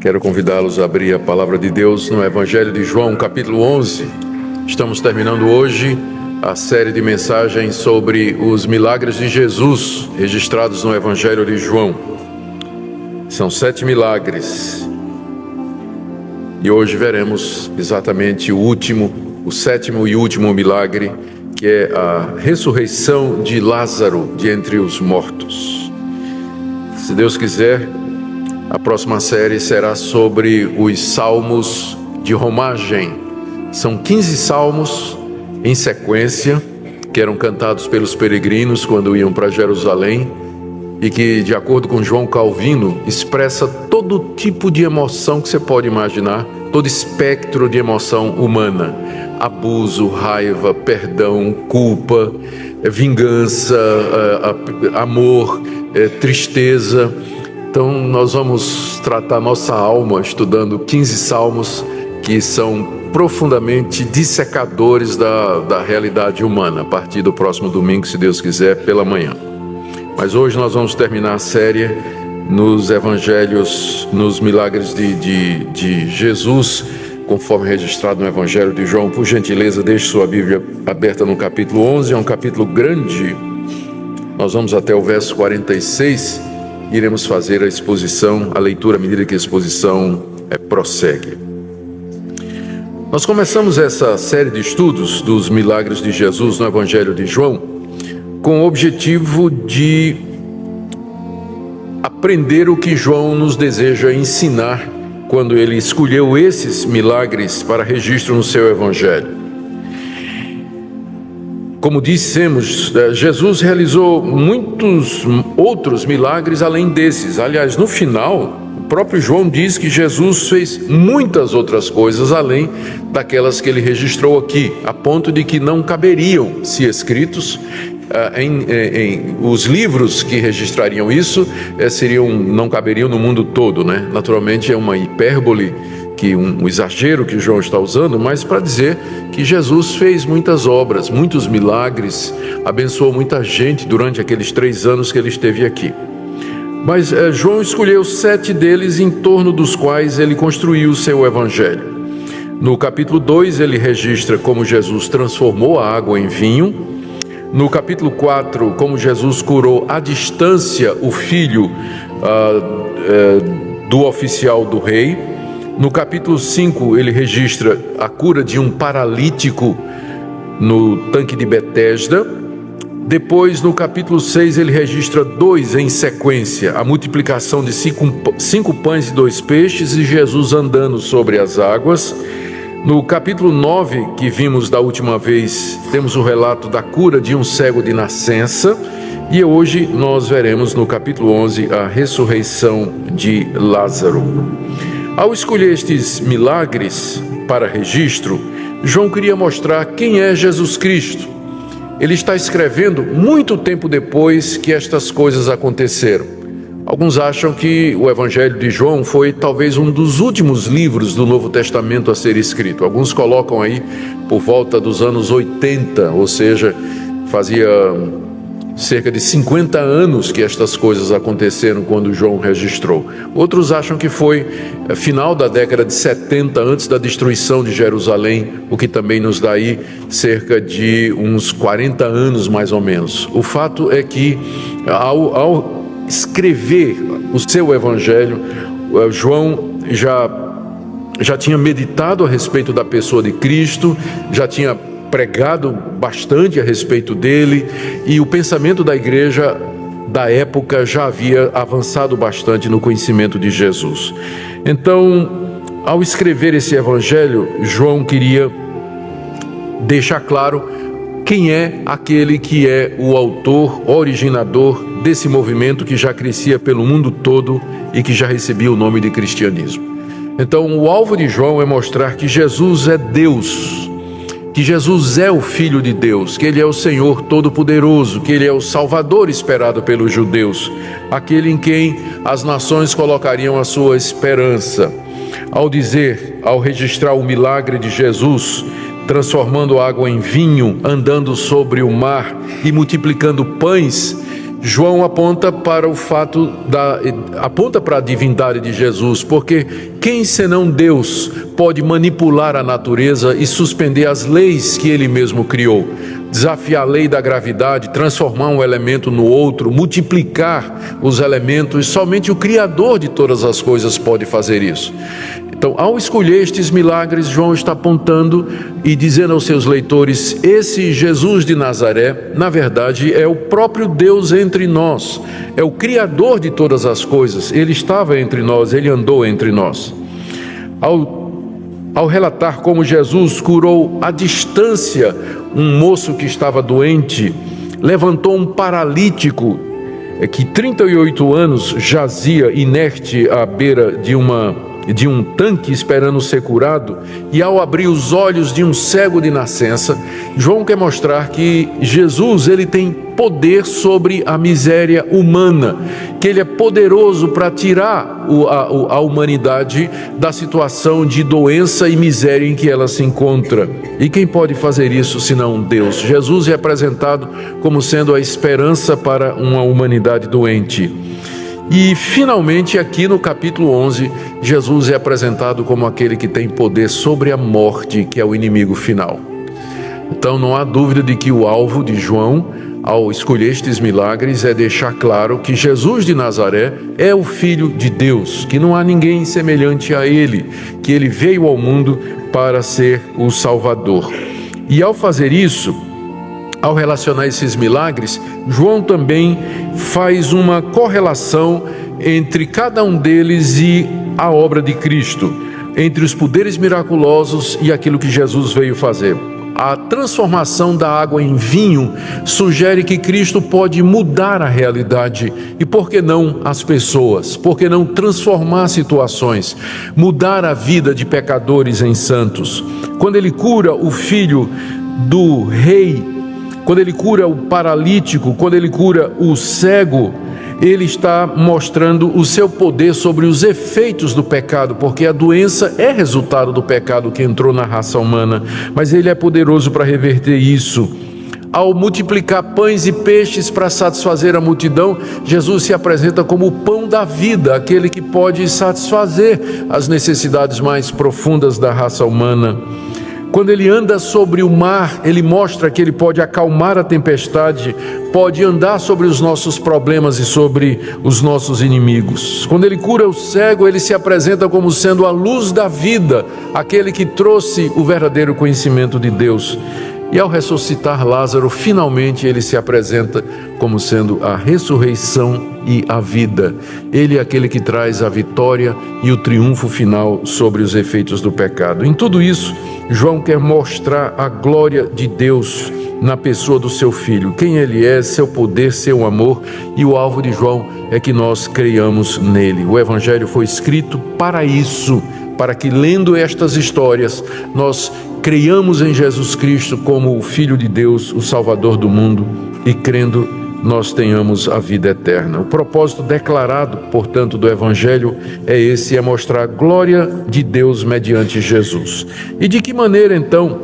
Quero convidá-los a abrir a palavra de Deus no Evangelho de João, capítulo 11. Estamos terminando hoje a série de mensagens sobre os milagres de Jesus registrados no Evangelho de João. São 7 milagres. E hoje veremos exatamente o sétimo e último milagre, que é a ressurreição de Lázaro de entre os mortos. Se Deus quiser, a próxima série será sobre os salmos de romagem. São 15 salmos em sequência, que eram cantados pelos peregrinos quando iam para Jerusalém, e que, de acordo com João Calvino, expressa todo tipo de emoção que você pode imaginar, todo espectro de emoção humana: abuso, raiva, perdão, culpa, vingança, amor, tristeza. Então nós vamos tratar nossa alma estudando 15 salmos que são profundamente dissecadores da realidade humana, a partir do próximo domingo, se Deus quiser, pela manhã. Mas hoje nós vamos terminar a série nos evangelhos, nos milagres de Jesus, conforme registrado no Evangelho de João. Por gentileza, deixe sua Bíblia aberta no capítulo 11, é um capítulo grande. Nós vamos até o verso 46, iremos fazer a exposição, a leitura à medida que a exposição prossegue. Nós começamos essa série de estudos dos milagres de Jesus no Evangelho de João com o objetivo de aprender o que João nos deseja ensinar quando ele escolheu esses milagres para registro no seu Evangelho. Como dissemos, Jesus realizou muitos outros milagres além desses. Aliás, no final, o próprio João diz que Jesus fez muitas outras coisas além daquelas que ele registrou aqui, a ponto de que não caberiam, se escritos, os livros que registrariam isso não caberiam no mundo todo, né? Naturalmente é uma hipérbole, um exagero que João está usando, mas para dizer que Jesus fez muitas obras, muitos milagres, abençoou muita gente durante aqueles 3 anos que ele esteve aqui. Mas João escolheu 7 deles em torno dos quais ele construiu o seu evangelho. No capítulo 2 ele registra como Jesus transformou a água em vinho. No capítulo 4, como Jesus curou à distância o filho do oficial do rei. No capítulo 5, ele registra a cura de um paralítico no tanque de Betesda. Depois, no capítulo 6, ele registra 2 em sequência: a multiplicação de 5 pães e 2 peixes e Jesus andando sobre as águas. No capítulo 9, que vimos da última vez, temos o relato da cura de um cego de nascença. E hoje nós veremos no capítulo 11 a ressurreição de Lázaro. Ao escolher estes milagres para registro, João queria mostrar quem é Jesus Cristo. Ele está escrevendo muito tempo depois que estas coisas aconteceram. Alguns acham que o Evangelho de João foi talvez um dos últimos livros do Novo Testamento a ser escrito. Alguns colocam aí por volta dos anos 80, ou seja, fazia cerca de 50 anos que estas coisas aconteceram quando João registrou. Outros acham que foi final da década de 70, antes da destruição de Jerusalém, o que também nos dá aí cerca de uns 40 anos mais ou menos. O fato é que ao escrever o seu evangelho, João já tinha meditado a respeito da pessoa de Cristo, já tinha pregado bastante a respeito dele, e o pensamento da igreja da época já havia avançado bastante no conhecimento de Jesus. Então, ao escrever esse evangelho, João queria deixar claro quem é aquele que é o autor, originador desse movimento que já crescia pelo mundo todo e que já recebia o nome de cristianismo. Então, o alvo de João é mostrar que Jesus é Deus, que Jesus é o Filho de Deus, que Ele é o Senhor Todo-Poderoso, que Ele é o Salvador esperado pelos judeus, aquele em quem as nações colocariam a sua esperança. Ao registrar o milagre de Jesus, transformando água em vinho, andando sobre o mar e multiplicando pães, João aponta para o fato aponta para a divindade de Jesus, porque quem senão Deus pode manipular a natureza e suspender as leis que ele mesmo criou, desafiar a lei da gravidade, transformar um elemento no outro, multiplicar os elementos? Somente o Criador de todas as coisas pode fazer isso. Então, ao escolher estes milagres, João está apontando e dizendo aos seus leitores: esse Jesus de Nazaré, na verdade, é o próprio Deus entre nós, é o Criador de todas as coisas. Ele estava entre nós, ele andou entre nós. Ao relatar como Jesus curou à distância um moço que estava doente, levantou um paralítico que 38 anos jazia inerte à beira de um tanque esperando ser curado, e ao abrir os olhos de um cego de nascença, João quer mostrar que Jesus, ele tem poder sobre a miséria humana, que ele é poderoso para tirar a humanidade da situação de doença e miséria em que ela se encontra. E quem pode fazer isso senão Deus? Jesus é apresentado como sendo a esperança para uma humanidade doente. E finalmente aqui no capítulo 11, Jesus é apresentado como aquele que tem poder sobre a morte, que é o inimigo final. Então não há dúvida de que o alvo de João, ao escolher estes milagres, é deixar claro que Jesus de Nazaré é o Filho de Deus, que não há ninguém semelhante a ele, que ele veio ao mundo para ser o Salvador. E ao fazer isso, ao relacionar esses milagres, João também faz uma correlação entre cada um deles e a obra de Cristo, entre os poderes miraculosos e aquilo que Jesus veio fazer. A transformação da água em vinho sugere que Cristo pode mudar a realidade e, por que não, as pessoas? Por que não transformar situações, mudar a vida de pecadores em santos? Quando ele cura o filho do rei, quando ele cura o paralítico, quando ele cura o cego, ele está mostrando o seu poder sobre os efeitos do pecado, porque a doença é resultado do pecado que entrou na raça humana, mas ele é poderoso para reverter isso. Ao multiplicar pães e peixes para satisfazer a multidão, Jesus se apresenta como o pão da vida, aquele que pode satisfazer as necessidades mais profundas da raça humana. Quando ele anda sobre o mar, ele mostra que ele pode acalmar a tempestade, pode andar sobre os nossos problemas e sobre os nossos inimigos. Quando ele cura o cego, ele se apresenta como sendo a luz da vida, aquele que trouxe o verdadeiro conhecimento de Deus. E ao ressuscitar Lázaro, finalmente ele se apresenta como sendo a ressurreição e a vida. Ele é aquele que traz a vitória e o triunfo final sobre os efeitos do pecado. Em tudo isso, João quer mostrar a glória de Deus na pessoa do seu Filho, quem ele é, seu poder, seu amor, e o alvo de João é que nós creiamos nele. O Evangelho foi escrito para isso, para que, lendo estas histórias, nós creiamos em Jesus Cristo como o Filho de Deus, o Salvador do mundo, e crendo, nós tenhamos a vida eterna. O propósito declarado, portanto, do Evangelho é esse, é mostrar a glória de Deus mediante Jesus. E de que maneira, então,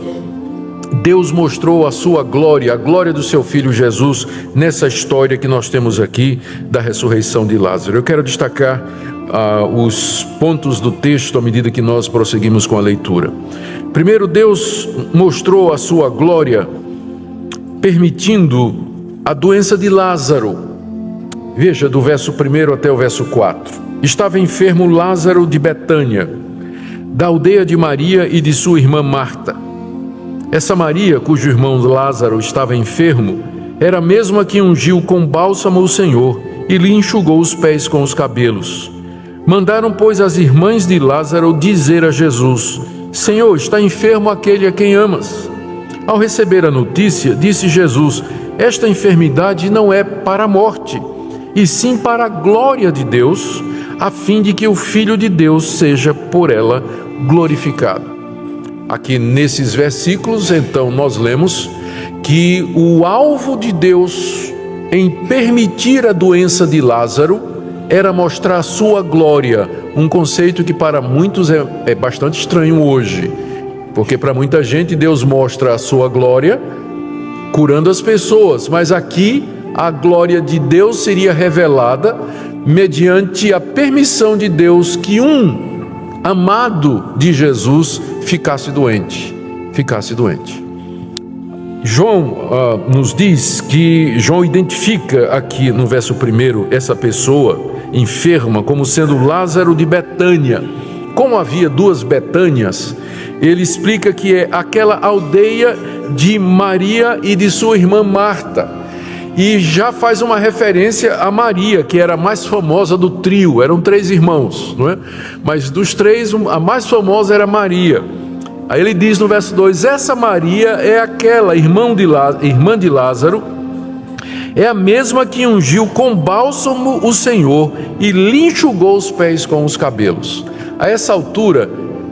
Deus mostrou a sua glória, a glória do seu Filho Jesus, nessa história que nós temos aqui da ressurreição de Lázaro? Eu quero destacar os pontos do texto à medida que nós prosseguimos com a leitura. Primeiro, Deus mostrou a sua glória permitindo a doença de Lázaro. Veja, do verso 1 até o verso 4. Estava enfermo Lázaro de Betânia, da aldeia de Maria e de sua irmã Marta. Essa Maria, cujo irmão Lázaro estava enfermo, era a mesma que ungiu com bálsamo o Senhor e lhe enxugou os pés com os cabelos. Mandaram, pois, as irmãs de Lázaro dizer a Jesus: Senhor, está enfermo aquele a quem amas. Ao receber a notícia, disse Jesus: esta enfermidade não é para a morte, e sim para a glória de Deus, a fim de que o Filho de Deus seja por ela glorificado. Aqui nesses versículos, então, nós lemos que o alvo de Deus em permitir a doença de Lázaro era mostrar a sua glória, um conceito que para muitos é bastante estranho hoje, porque para muita gente Deus mostra a sua glória curando as pessoas, mas aqui a glória de Deus seria revelada mediante a permissão de Deus que um amado de Jesus ficasse doente. João nos diz que João identifica aqui no verso 1 essa pessoa enferma como sendo Lázaro de Betânia. Como havia duas Betânias, ele explica que é aquela aldeia de Maria e de sua irmã Marta. E já faz uma referência a Maria, que era a mais famosa do trio. Eram 3 irmãos, não é? Mas dos 3, a mais famosa era Maria. Aí ele diz no verso 2: essa Maria é aquela irmã de Lázaro, é a mesma que ungiu com bálsamo o Senhor e lhe enxugou os pés com os cabelos. A essa altura,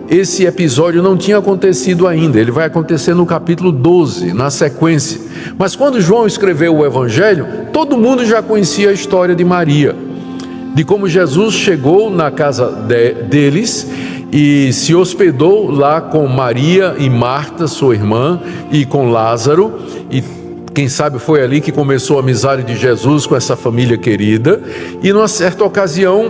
esse episódio não tinha acontecido ainda. Ele vai acontecer no capítulo 12, na sequência. Mas quando João escreveu o Evangelho, todo mundo já conhecia a história de Maria, de como Jesus chegou na casa deles e se hospedou lá com Maria e Marta, sua irmã, e com Lázaro. E quem sabe foi ali que começou a amizade de Jesus com essa família querida. E numa certa ocasião,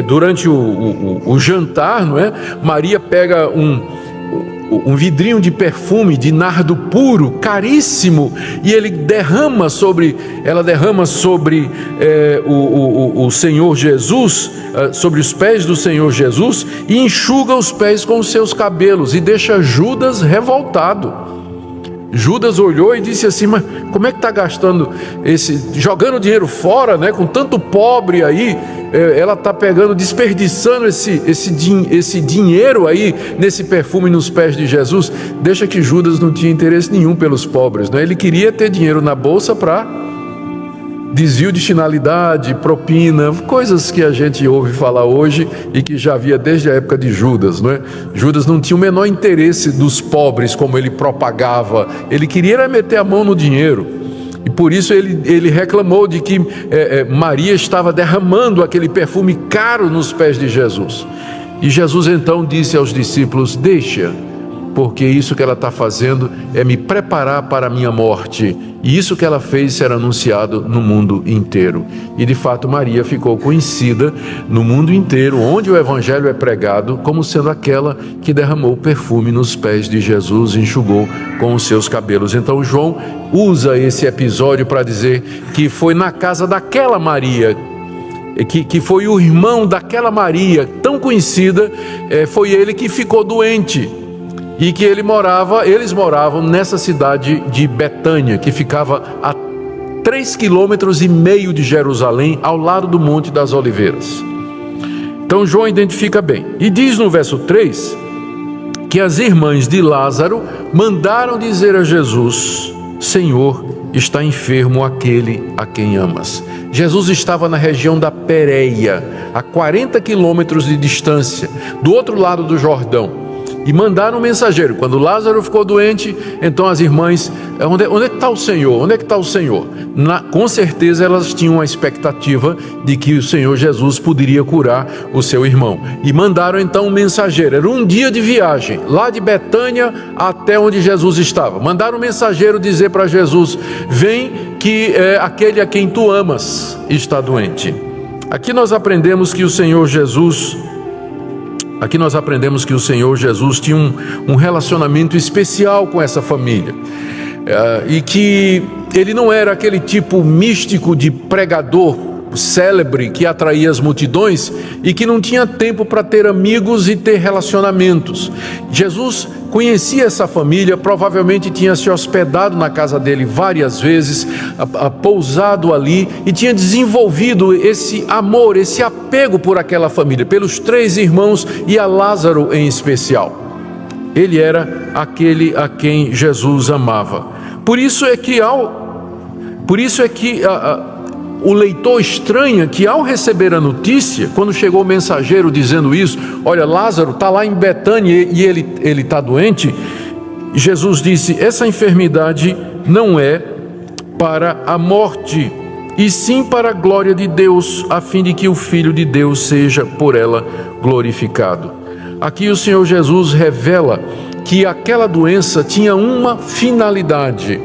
durante o jantar, não é? Maria pega um vidrinho de perfume de nardo puro, caríssimo, e ela derrama sobre o Senhor Jesus, sobre os pés do Senhor Jesus, e enxuga os pés com os seus cabelos, e deixa Judas revoltado. Judas olhou e disse assim: mas como é que está gastando jogando dinheiro fora, né? Com tanto pobre aí, ela está desperdiçando esse dinheiro aí nesse perfume nos pés de Jesus. Deixa que Judas não tinha interesse nenhum pelos pobres, né? Ele queria ter dinheiro na bolsa para desvio de finalidade, propina, coisas que a gente ouve falar hoje e que já havia desde a época de Judas, não é? Judas não tinha o menor interesse dos pobres como ele propagava. Ele queria meter a mão no dinheiro. E por isso ele reclamou de que Maria estava derramando aquele perfume caro nos pés de Jesus. E Jesus então disse aos discípulos: deixa, porque isso que ela está fazendo é me preparar para a minha morte. E isso que ela fez será anunciado no mundo inteiro. E de fato Maria ficou conhecida no mundo inteiro, onde o Evangelho é pregado, como sendo aquela que derramou perfume nos pés de Jesus e enxugou com os seus cabelos. Então João usa esse episódio para dizer que foi na casa daquela Maria, que foi o irmão daquela Maria tão conhecida, foi ele que ficou doente. E que eles moravam nessa cidade de Betânia, que ficava a 3,5 quilômetros de Jerusalém, ao lado do Monte das Oliveiras. Então João identifica bem. E diz no verso 3, que as irmãs de Lázaro mandaram dizer a Jesus: Senhor, está enfermo aquele a quem amas. Jesus estava na região da Pérea, a 40 quilômetros de distância, do outro lado do Jordão. E mandaram um mensageiro. Quando Lázaro ficou doente, então as irmãs: onde é que está o Senhor? Onde é que está o Senhor? Com certeza elas tinham a expectativa de que o Senhor Jesus poderia curar o seu irmão. E mandaram então um mensageiro. Era um dia de viagem, lá de Betânia até onde Jesus estava. Mandaram um mensageiro dizer para Jesus: vem, que aquele a quem tu amas está doente. Aqui nós aprendemos que o Senhor Jesus tinha um relacionamento especial com essa família, e que ele não era aquele tipo místico de pregador célebre que atraía as multidões e que não tinha tempo para ter amigos e ter relacionamentos. Jesus conhecia essa família, provavelmente tinha se hospedado na casa dele várias vezes, pousado ali, e tinha desenvolvido esse amor, esse apego por aquela família, pelos 3 irmãos e a Lázaro em especial. Ele era aquele a quem Jesus amava. Por isso é que o leitor estranha que, ao receber a notícia, quando chegou o mensageiro dizendo isso: olha, Lázaro está lá em Betânia e ele está doente, Jesus disse: essa enfermidade não é para a morte, e sim para a glória de Deus, a fim de que o Filho de Deus seja por ela glorificado. Aqui o Senhor Jesus revela que aquela doença tinha uma finalidade.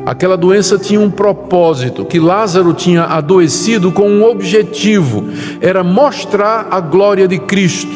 Aquela doença tinha um propósito, que Lázaro tinha adoecido com um objetivo, era mostrar a glória de Cristo,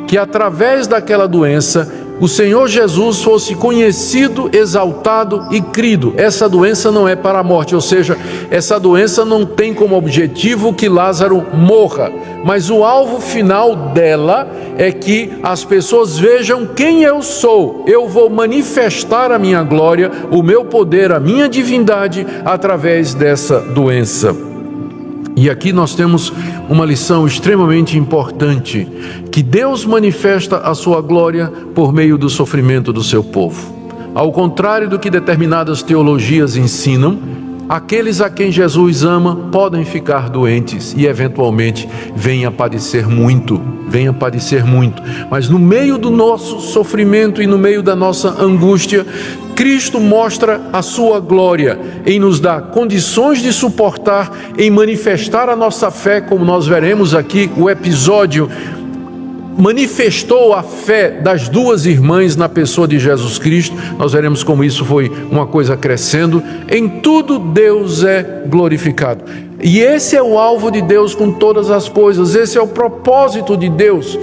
que através daquela doença o Senhor Jesus fosse conhecido, exaltado e crido. Essa doença não é para a morte, ou seja, essa doença não tem como objetivo que Lázaro morra, mas o alvo final dela é que as pessoas vejam quem eu sou. Eu vou manifestar a minha glória, o meu poder, a minha divindade através dessa doença. E aqui nós temos uma lição extremamente importante, que Deus manifesta a sua glória por meio do sofrimento do seu povo. Ao contrário do que determinadas teologias ensinam, aqueles a quem Jesus ama podem ficar doentes e eventualmente venham a padecer muito, mas no meio do nosso sofrimento e no meio da nossa angústia, Cristo mostra a sua glória em nos dar condições de suportar, em manifestar a nossa fé, como nós veremos aqui. O episódio manifestou a fé das duas irmãs na pessoa de Jesus Cristo. Nós veremos como isso foi uma coisa crescendo. Em tudo Deus é glorificado. E esse é o alvo de Deus com todas as coisas, esse é o propósito de Deus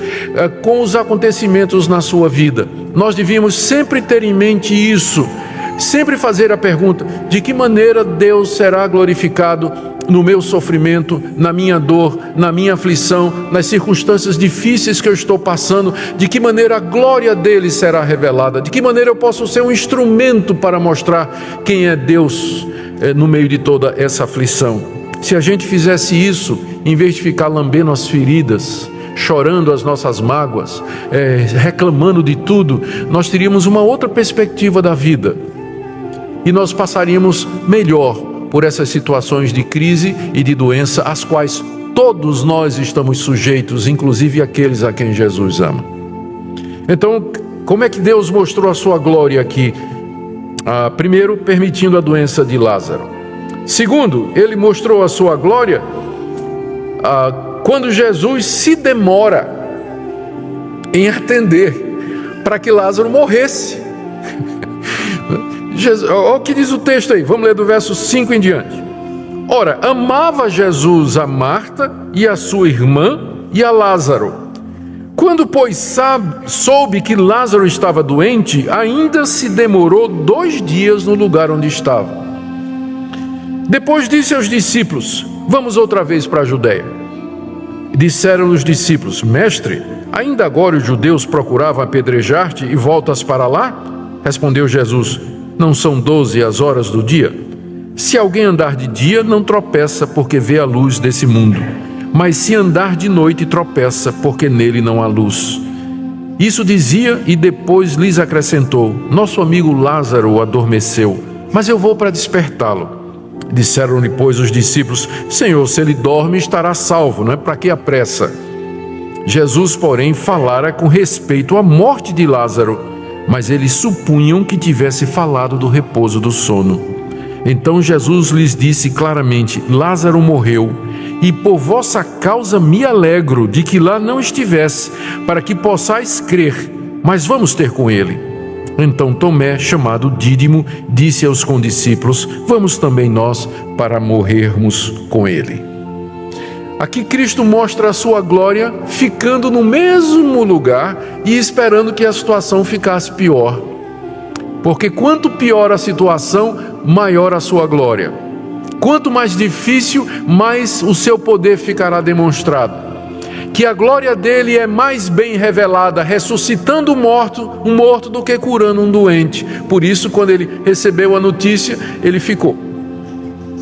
com os acontecimentos na sua vida. Nós devíamos sempre ter em mente isso, sempre fazer a pergunta: de que maneira Deus será glorificado no meu sofrimento, na minha dor, na minha aflição, nas circunstâncias difíceis que eu estou passando? De que maneira a glória dele será revelada? De que maneira eu posso ser um instrumento para mostrar quem é Deus no meio de toda essa aflição? Se a gente fizesse isso, em vez de ficar lambendo as feridas, chorando as nossas mágoas, reclamando de tudo, nós teríamos uma outra perspectiva da vida. E nós passaríamos melhor por essas situações de crise e de doença, às quais todos nós estamos sujeitos, inclusive aqueles a quem Jesus ama. Então, como é que Deus mostrou a sua glória aqui? Primeiro, permitindo a doença de Lázaro. Segundo, ele mostrou a sua glória quando Jesus se demora em atender para que Lázaro morresse. Olha o que diz o texto aí, vamos ler do verso 5 em diante. Ora, amava Jesus a Marta e a sua irmã e a Lázaro. Quando, pois, soube que Lázaro estava doente, ainda se demorou 2 dias no lugar onde estava. Depois disse aos discípulos: vamos outra vez para a Judeia. Disseram os discípulos: mestre, ainda agora os judeus procuravam apedrejar-te e voltas para lá? Respondeu Jesus: não são 12 as horas do dia? Se alguém andar de dia, não tropeça, porque vê a luz desse mundo. Mas se andar de noite, tropeça, porque nele não há luz. Isso dizia e depois lhes acrescentou: nosso amigo Lázaro adormeceu, mas eu vou para despertá-lo. Disseram-lhe, pois, os discípulos: Senhor, se ele dorme, estará salvo, não é? Para que a pressa? Jesus, porém, falara com respeito à morte de Lázaro, mas eles supunham que tivesse falado do repouso do sono. Então Jesus lhes disse claramente: Lázaro morreu, e por vossa causa me alegro de que lá não estivesse, para que possais crer, mas vamos ter com ele. Então Tomé, chamado Dídimo, disse aos condiscípulos: vamos também nós para morrermos com ele. Aqui Cristo mostra a sua glória ficando no mesmo lugar e esperando que a situação ficasse pior. Porque quanto pior a situação, maior a sua glória. Quanto mais difícil, mais o seu poder ficará demonstrado. Que a glória dele é mais bem revelada ressuscitando um morto do que curando um doente. Por isso, quando ele recebeu a notícia, ele ficou.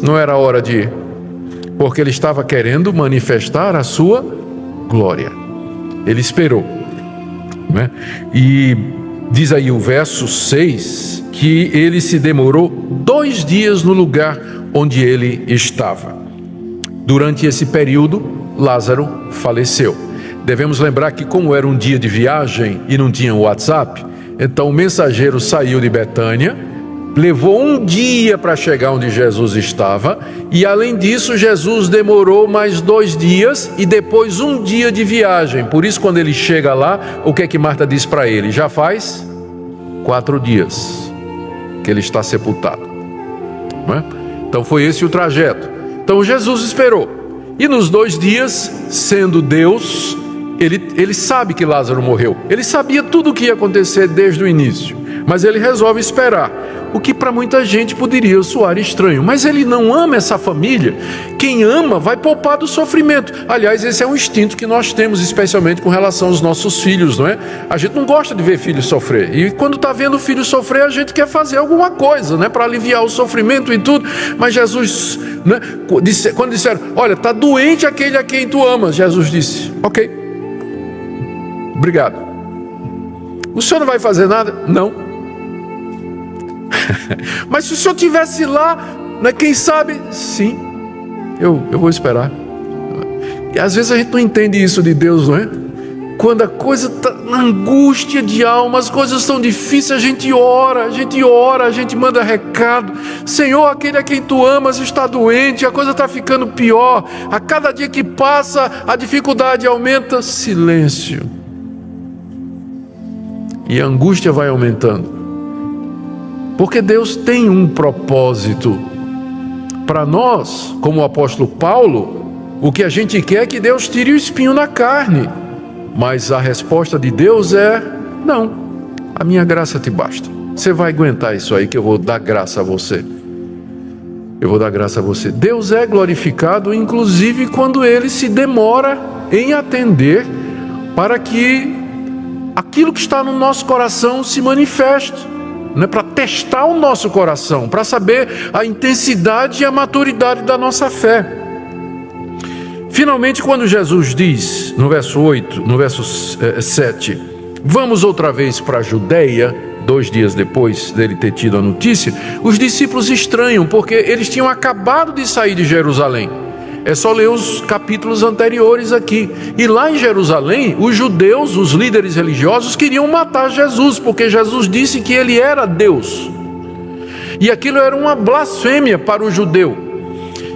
Não era hora de ir, porque ele estava querendo manifestar a sua glória. Ele esperou, né? E diz aí o verso 6 que ele se demorou 2 dias no lugar onde ele estava. Durante esse período, Lázaro faleceu. Devemos lembrar que, como era um dia de viagem e não tinha WhatsApp, então o mensageiro saiu de Betânia, levou 1 dia para chegar onde Jesus estava, e além disso Jesus demorou mais 2 dias e depois 1 dia de viagem. Por isso, quando ele chega lá, o que é que Marta diz para ele? Já faz 4 dias que ele está sepultado. não é? Então foi esse o trajeto. Então Jesus esperou. E nos 2 dias, sendo Deus, ele sabe que Lázaro morreu. Ele sabia tudo o que ia acontecer desde o início. Mas ele resolve esperar. O que para muita gente poderia soar estranho. Mas ele não ama essa família. Quem ama vai poupar do sofrimento. Aliás, esse é um instinto que nós temos, especialmente com relação aos nossos filhos, não é? A gente não gosta de ver filho sofrer. E quando está vendo o filho sofrer, a gente quer fazer alguma coisa, né? Para aliviar o sofrimento e tudo. Mas Jesus, né? Quando disseram, olha, está doente aquele a quem tu amas. Jesus disse, ok, obrigado. O senhor não vai fazer nada? Não. Mas se o senhor estivesse lá, né, quem sabe? Sim, eu vou esperar. E às vezes a gente não entende isso de Deus, não é? Quando a coisa está na angústia de alma, as coisas estão difíceis, a gente ora, a gente manda recado. Senhor, aquele a quem tu amas está doente, a coisa está ficando pior. A cada dia que passa, a dificuldade aumenta. Silêncio. E a angústia vai aumentando. Porque Deus tem um propósito. Para nós, como o apóstolo Paulo, o que a gente quer é que Deus tire o espinho da carne. Mas a resposta de Deus é, não, a minha graça te basta. Você vai aguentar isso aí que eu vou dar graça a você. Eu vou dar graça a você. Deus é glorificado, inclusive quando Ele se demora em atender para que aquilo que está no nosso coração se manifeste. Né, para testar o nosso coração, para saber a intensidade e a maturidade da nossa fé. Finalmente, quando Jesus diz, no verso 8, no verso 7, vamos outra vez para a Judeia, 2 dias depois dele ter tido a notícia, os discípulos estranham, porque eles tinham acabado de sair de Jerusalém. É só ler os capítulos anteriores aqui. E lá em Jerusalém, os judeus, os líderes religiosos, queriam matar Jesus, porque Jesus disse que ele era Deus. E aquilo era uma blasfêmia para o judeu.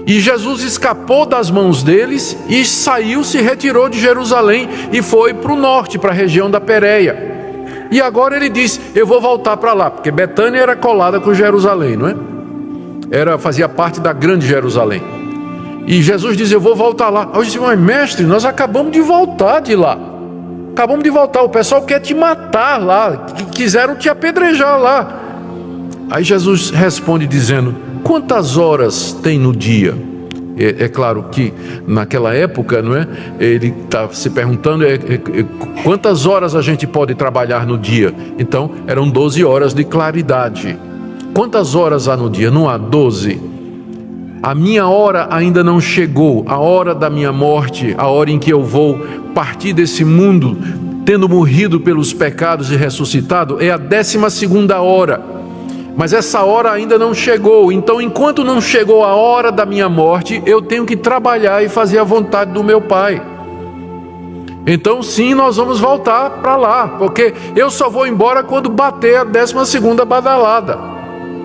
E Jesus escapou das mãos deles e saiu, se retirou de Jerusalém e foi para o norte, para a região da Pérea. E agora ele diz, eu vou voltar para lá, porque Betânia era colada com Jerusalém, não é? Fazia parte da grande Jerusalém. E Jesus diz, eu vou voltar lá. Eu disse, mas mestre, nós acabamos de voltar de lá. Acabamos de voltar, o pessoal quer te matar lá, quiseram te apedrejar lá. Aí Jesus responde dizendo, quantas horas tem no dia? É claro que naquela época, não é? Ele está se perguntando quantas horas a gente pode trabalhar no dia. Então eram 12 horas de claridade. Quantas horas há no dia? Não há 12. A minha hora ainda não chegou, a hora da minha morte, a hora em que eu vou partir desse mundo, tendo morrido pelos pecados e ressuscitado, é a 12ª hora. Mas essa hora ainda não chegou, então enquanto não chegou a hora da minha morte, eu tenho que trabalhar e fazer a vontade do meu Pai. Então sim, nós vamos voltar para lá, porque eu só vou embora quando bater a 12ª badalada.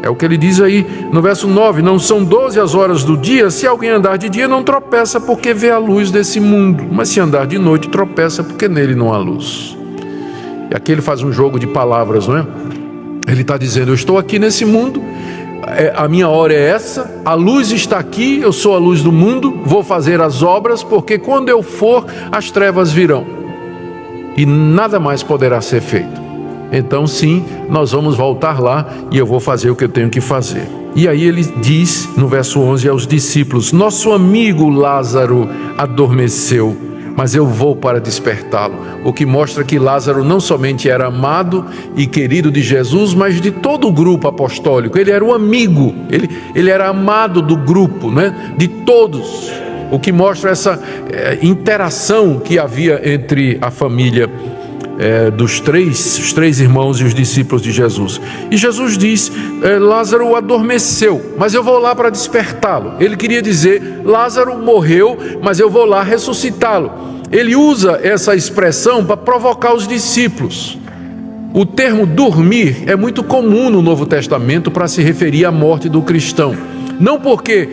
É o que ele diz aí no verso 9, não são 12 as horas do dia, se alguém andar de dia não tropeça porque vê a luz desse mundo, mas se andar de noite tropeça porque nele não há luz. E aqui ele faz um jogo de palavras, não é? Ele está dizendo, eu estou aqui nesse mundo, a minha hora é essa, a luz está aqui, eu sou a luz do mundo, vou fazer as obras, porque quando eu for, as trevas virão, e nada mais poderá ser feito. Então sim, nós vamos voltar lá, e eu vou fazer o que eu tenho que fazer. E aí ele diz, no verso 11, aos discípulos, nosso amigo Lázaro adormeceu, mas eu vou para despertá-lo. O que mostra que Lázaro não somente era amado e querido de Jesus, mas de todo o grupo apostólico. Ele era o amigo, ele era amado do grupo, né? De todos. O que mostra essa interação que havia entre a família os três irmãos e os discípulos de Jesus. E Jesus diz, Lázaro adormeceu, mas eu vou lá para despertá-lo. Ele queria dizer, Lázaro morreu, mas eu vou lá ressuscitá-lo. Ele usa essa expressão para provocar os discípulos. O termo dormir é muito comum no Novo Testamento para se referir à morte do cristão. Não porque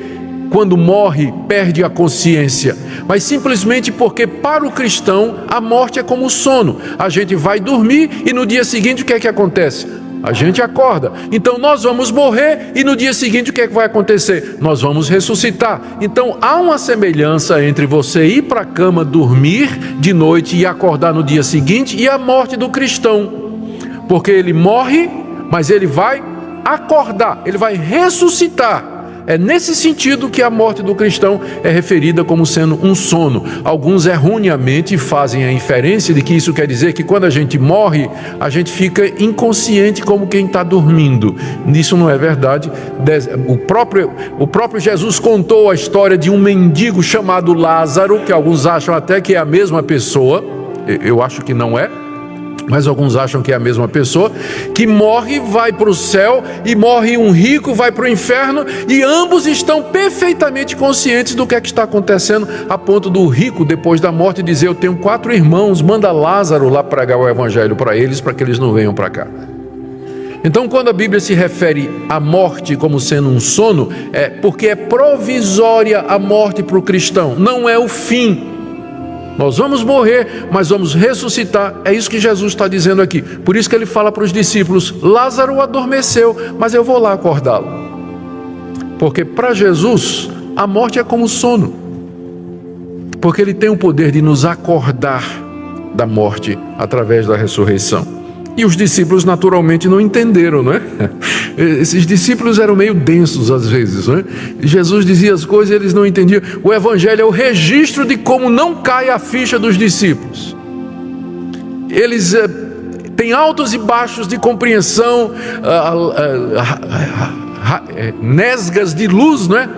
quando morre perde a consciência, mas simplesmente porque para o cristão a morte é como o sono. A gente vai dormir e no dia seguinte o que é que acontece? A gente acorda. Então nós vamos morrer e no dia seguinte o que é que vai acontecer? Nós vamos ressuscitar. Então há uma semelhança entre você ir para a cama, dormir de noite e acordar no dia seguinte e a morte do cristão. Porque ele morre, mas ele vai acordar, ele vai ressuscitar. É nesse sentido que a morte do cristão é referida como sendo um sono. Alguns erroneamente fazem a inferência de que isso quer dizer que quando a gente morre, a gente fica inconsciente como quem está dormindo. Isso não é verdade. O próprio Jesus contou a história de um mendigo chamado Lázaro, que alguns acham até que é a mesma pessoa. Eu acho que não é, mas alguns acham que é a mesma pessoa, que morre, vai para o céu, e morre um rico, vai para o inferno, e ambos estão perfeitamente conscientes do que é que está acontecendo, a ponto do rico, depois da morte, dizer: eu tenho 4 irmãos, manda Lázaro lá pregar o evangelho para que eles não venham para cá. Então, quando a Bíblia se refere à morte como sendo um sono, é porque é provisória a morte para o cristão, não é o fim. Nós vamos morrer, mas vamos ressuscitar. É isso que Jesus está dizendo aqui. Por isso que ele fala para os discípulos: Lázaro adormeceu, mas eu vou lá acordá-lo. Porque para Jesus a morte é como sono, porque ele tem o poder de nos acordar da morte através da ressurreição. E os discípulos naturalmente não entenderam, não é? Esses discípulos eram meio densos às vezes, não é? Jesus dizia as coisas e eles não entendiam. O evangelho é o registro de como não cai a ficha dos discípulos. Eles têm altos e baixos de compreensão, nesgas de luz, não é?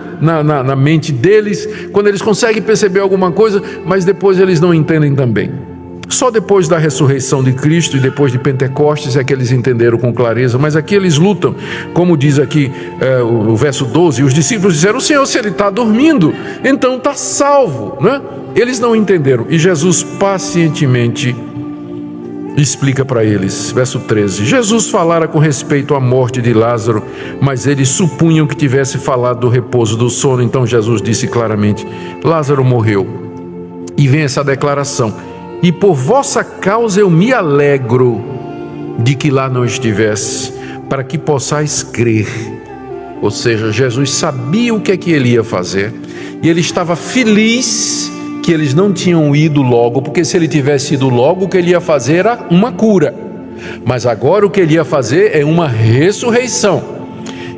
Na mente deles, quando eles conseguem perceber alguma coisa, mas depois eles não entendem também. Só depois da ressurreição de Cristo e depois de Pentecostes é que eles entenderam com clareza, mas aqui eles lutam, como diz aqui o verso 12, os discípulos disseram: Senhor, se ele está dormindo, então está salvo, né? Eles não entenderam, e Jesus pacientemente explica para eles. Verso 13, Jesus falara com respeito à morte de Lázaro, mas eles supunham que tivesse falado do repouso do sono. Então Jesus disse claramente: Lázaro morreu. E vem essa declaração: e por vossa causa eu me alegro de que lá não estivesse, para que possais crer. Ou seja, Jesus sabia o que é que ele ia fazer, e ele estava feliz que eles não tinham ido logo, porque se ele tivesse ido logo, o que ele ia fazer era uma cura. Mas agora o que ele ia fazer é uma ressurreição.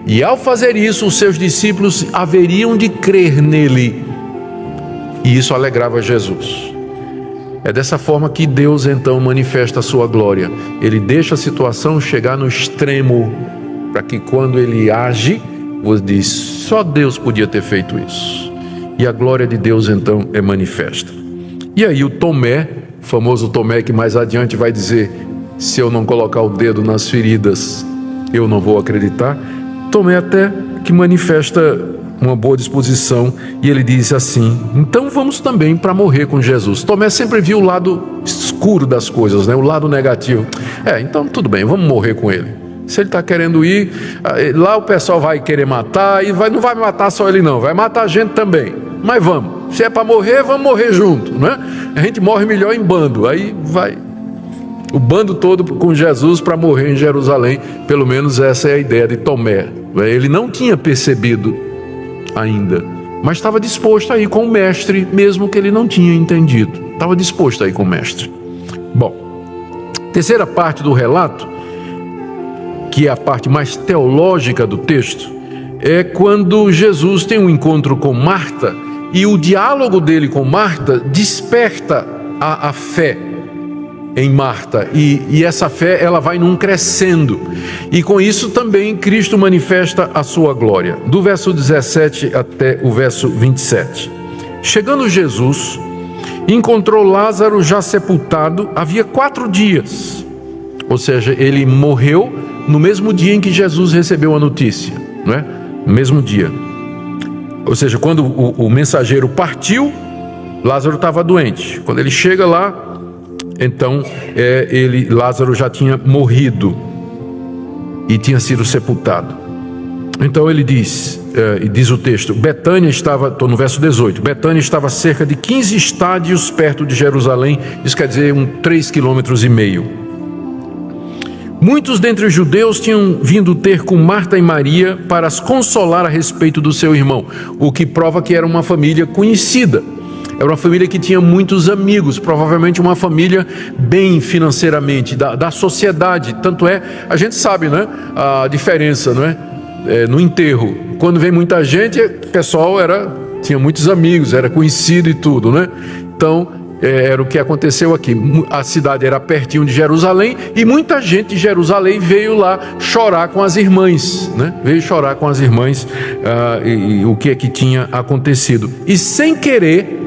E ao fazer isso, os seus discípulos haveriam de crer nele. E isso alegrava Jesus. É dessa forma que Deus então manifesta a sua glória. Ele deixa a situação chegar no extremo, para que quando ele age, você diz: só Deus podia ter feito isso. E a glória de Deus então é manifesta. E aí o Tomé, o famoso Tomé, que mais adiante vai dizer: se eu não colocar o dedo nas feridas, eu não vou acreditar. Tomé até que manifesta uma boa disposição, e ele diz assim: então vamos também para morrer com Jesus. Tomé sempre viu o lado escuro das coisas, né? O lado negativo. Então tudo bem, vamos morrer com ele. Se ele está querendo ir, lá o pessoal vai querer matar, e não vai matar só ele não, vai matar a gente também. Mas vamos, se é para morrer, vamos morrer junto, né? A gente morre melhor em bando, aí vai o bando todo com Jesus para morrer em Jerusalém. Pelo menos essa é a ideia de Tomé. Ele não tinha percebido ainda, mas estava disposto a ir com o mestre, mesmo que ele não tinha entendido. Estava disposto a ir com o mestre. Bom, terceira parte do relato, que é a parte mais teológica do texto, é quando Jesus tem um encontro com Marta, e o diálogo dele com Marta desperta a fé em Marta, e essa fé ela vai num crescendo, e com isso também Cristo manifesta a sua glória. Do verso 17 até o verso 27. Chegando Jesus, encontrou Lázaro já sepultado havia 4 dias, ou seja, ele morreu no mesmo dia em que Jesus recebeu a notícia, não é? No mesmo dia, ou seja, quando o mensageiro partiu, Lázaro estava doente. Quando ele chega lá, então Lázaro já tinha morrido e tinha sido sepultado. Então ele diz, e diz o texto, Betânia estava, estou no verso 18, Betânia estava a cerca de 15 estádios perto de Jerusalém, isso quer dizer 3,5 km. Muitos dentre os judeus tinham vindo ter com Marta e Maria para as consolar a respeito do seu irmão, o que prova que era uma família conhecida. Era uma família que tinha muitos amigos, provavelmente uma família bem financeiramente, da sociedade. Tanto é, a gente sabe, né, a diferença, não é? No enterro, quando vem muita gente, o pessoal tinha muitos amigos, era conhecido e tudo, né? Então, era o que aconteceu aqui. A cidade era pertinho de Jerusalém e muita gente de Jerusalém veio lá chorar com as irmãs, né? Veio chorar com as irmãs e o que é que tinha acontecido. E sem querer,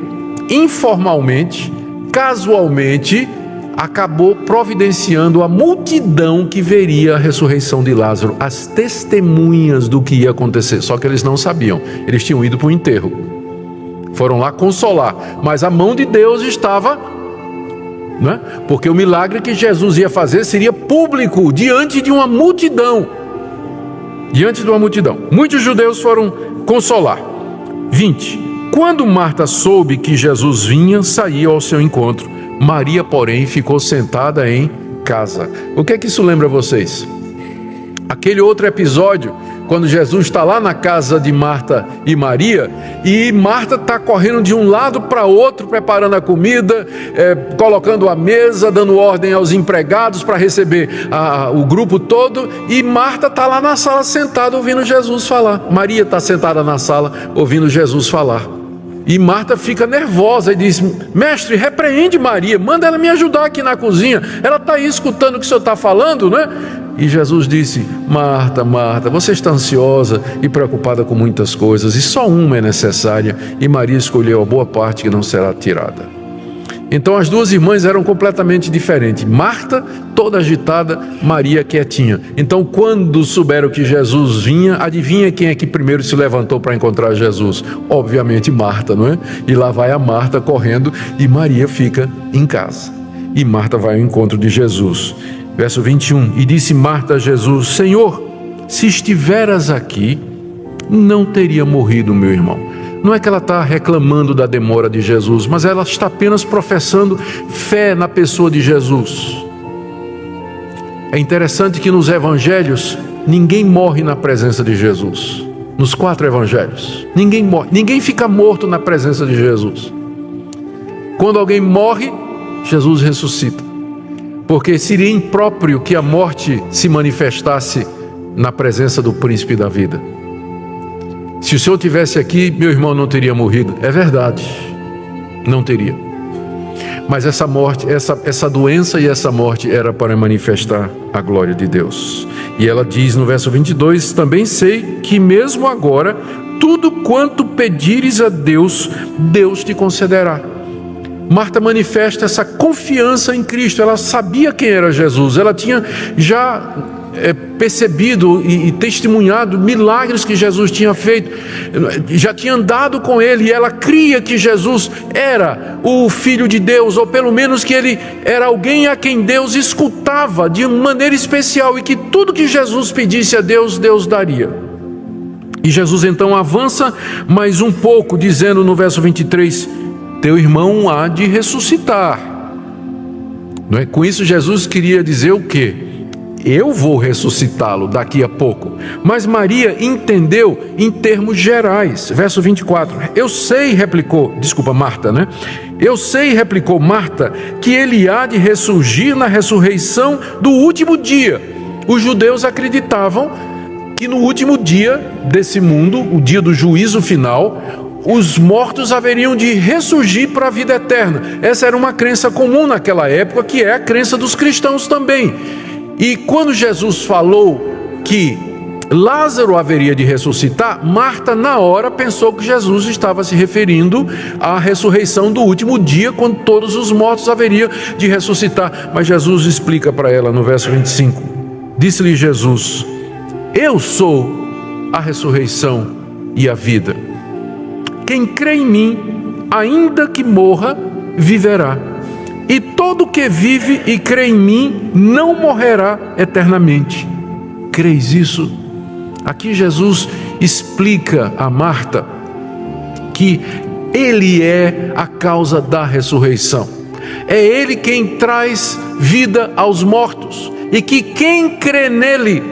informalmente, casualmente, acabou providenciando a multidão que veria a ressurreição de Lázaro, as testemunhas do que ia acontecer. Só que eles não sabiam, eles tinham ido para o enterro, foram lá consolar, mas a mão de Deus estava, né? Porque o milagre que Jesus ia fazer seria público, diante de uma multidão. Muitos judeus foram consolar. 20. Quando Marta soube que Jesus vinha, saiu ao seu encontro. Maria, porém, ficou sentada em casa. O que é que isso lembra vocês? Aquele outro episódio, quando Jesus está lá na casa de Marta e Maria, e Marta está correndo de um lado para outro, preparando a comida, colocando a mesa, dando ordem aos empregados para receber o grupo todo, e Marta está lá na sala sentada ouvindo Jesus falar. Maria está sentada na sala ouvindo Jesus falar. E Marta fica nervosa e diz: mestre, repreende Maria, manda ela me ajudar aqui na cozinha, ela está aí escutando o que o senhor está falando, né? E Jesus disse: Marta, Marta, você está ansiosa e preocupada com muitas coisas, e só uma é necessária, e Maria escolheu a boa parte que não será tirada. Então as duas irmãs eram completamente diferentes. Marta toda agitada, Maria quietinha. Então quando souberam que Jesus vinha, adivinha quem é que primeiro se levantou para encontrar Jesus? Obviamente Marta, não é? E lá vai a Marta correndo e Maria fica em casa. E Marta vai ao encontro de Jesus. Verso 21, e disse Marta a Jesus: Senhor, se estiveras aqui, não teria morrido meu irmão. Não é que ela está reclamando da demora de Jesus, mas ela está apenas professando fé na pessoa de Jesus. É interessante que nos evangelhos, ninguém morre na presença de Jesus. Nos 4 evangelhos, ninguém morre, ninguém fica morto na presença de Jesus. Quando alguém morre, Jesus ressuscita. Porque seria impróprio que a morte se manifestasse na presença do príncipe da vida. Se o Senhor estivesse aqui, meu irmão não teria morrido. É verdade, não teria. Mas essa morte, essa doença e essa morte era para manifestar a glória de Deus. E ela diz no verso 22, também sei que mesmo agora, tudo quanto pedires a Deus, Deus te concederá. Marta manifesta essa confiança em Cristo. Ela sabia quem era Jesus, ela tinha já percebido e testemunhado milagres que Jesus tinha feito, já tinha andado com ele, e ela cria que Jesus era o Filho de Deus, ou pelo menos que ele era alguém a quem Deus escutava de maneira especial, e que tudo que Jesus pedisse a Deus, Deus daria. E Jesus então avança mais um pouco, dizendo no verso 23, teu irmão há de ressuscitar. Não é? Com isso Jesus queria dizer o quê? Eu vou ressuscitá-lo daqui a pouco. Mas Maria entendeu em termos gerais. Verso 24. Marta, né? Eu sei, replicou Marta, que ele há de ressurgir na ressurreição do último dia. Os judeus acreditavam que no último dia desse mundo, o dia do juízo final, os mortos haveriam de ressurgir para a vida eterna. Essa era uma crença comum naquela época, que é a crença dos cristãos também. E quando Jesus falou que Lázaro haveria de ressuscitar, Marta na hora pensou que Jesus estava se referindo à ressurreição do último dia, quando todos os mortos haveriam de ressuscitar. Mas Jesus explica para ela no verso 25. Disse-lhe Jesus: eu sou a ressurreição e a vida. Quem crê em mim, ainda que morra, viverá. E todo que vive e crê em mim não morrerá eternamente. Creis isso? Aqui Jesus explica a Marta que Ele é a causa da ressurreição. É Ele quem traz vida aos mortos. e que quem crê nele,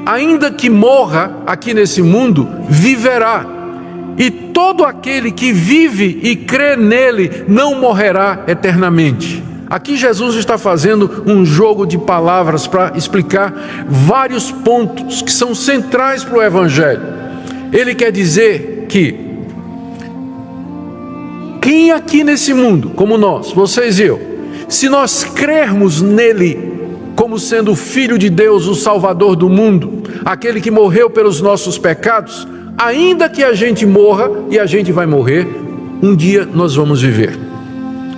ainda que morra aqui nesse mundo, viverá. E todo aquele que vive e crê nele não morrerá eternamente. Aqui Jesus está fazendo um jogo de palavras para explicar vários pontos que são centrais para o Evangelho. Ele quer dizer que quem aqui nesse mundo, como nós, vocês e eu, se nós crermos nele como sendo o Filho de Deus, o Salvador do mundo, aquele que morreu pelos nossos pecados, ainda que a gente morra, e a gente vai morrer, um dia nós vamos viver.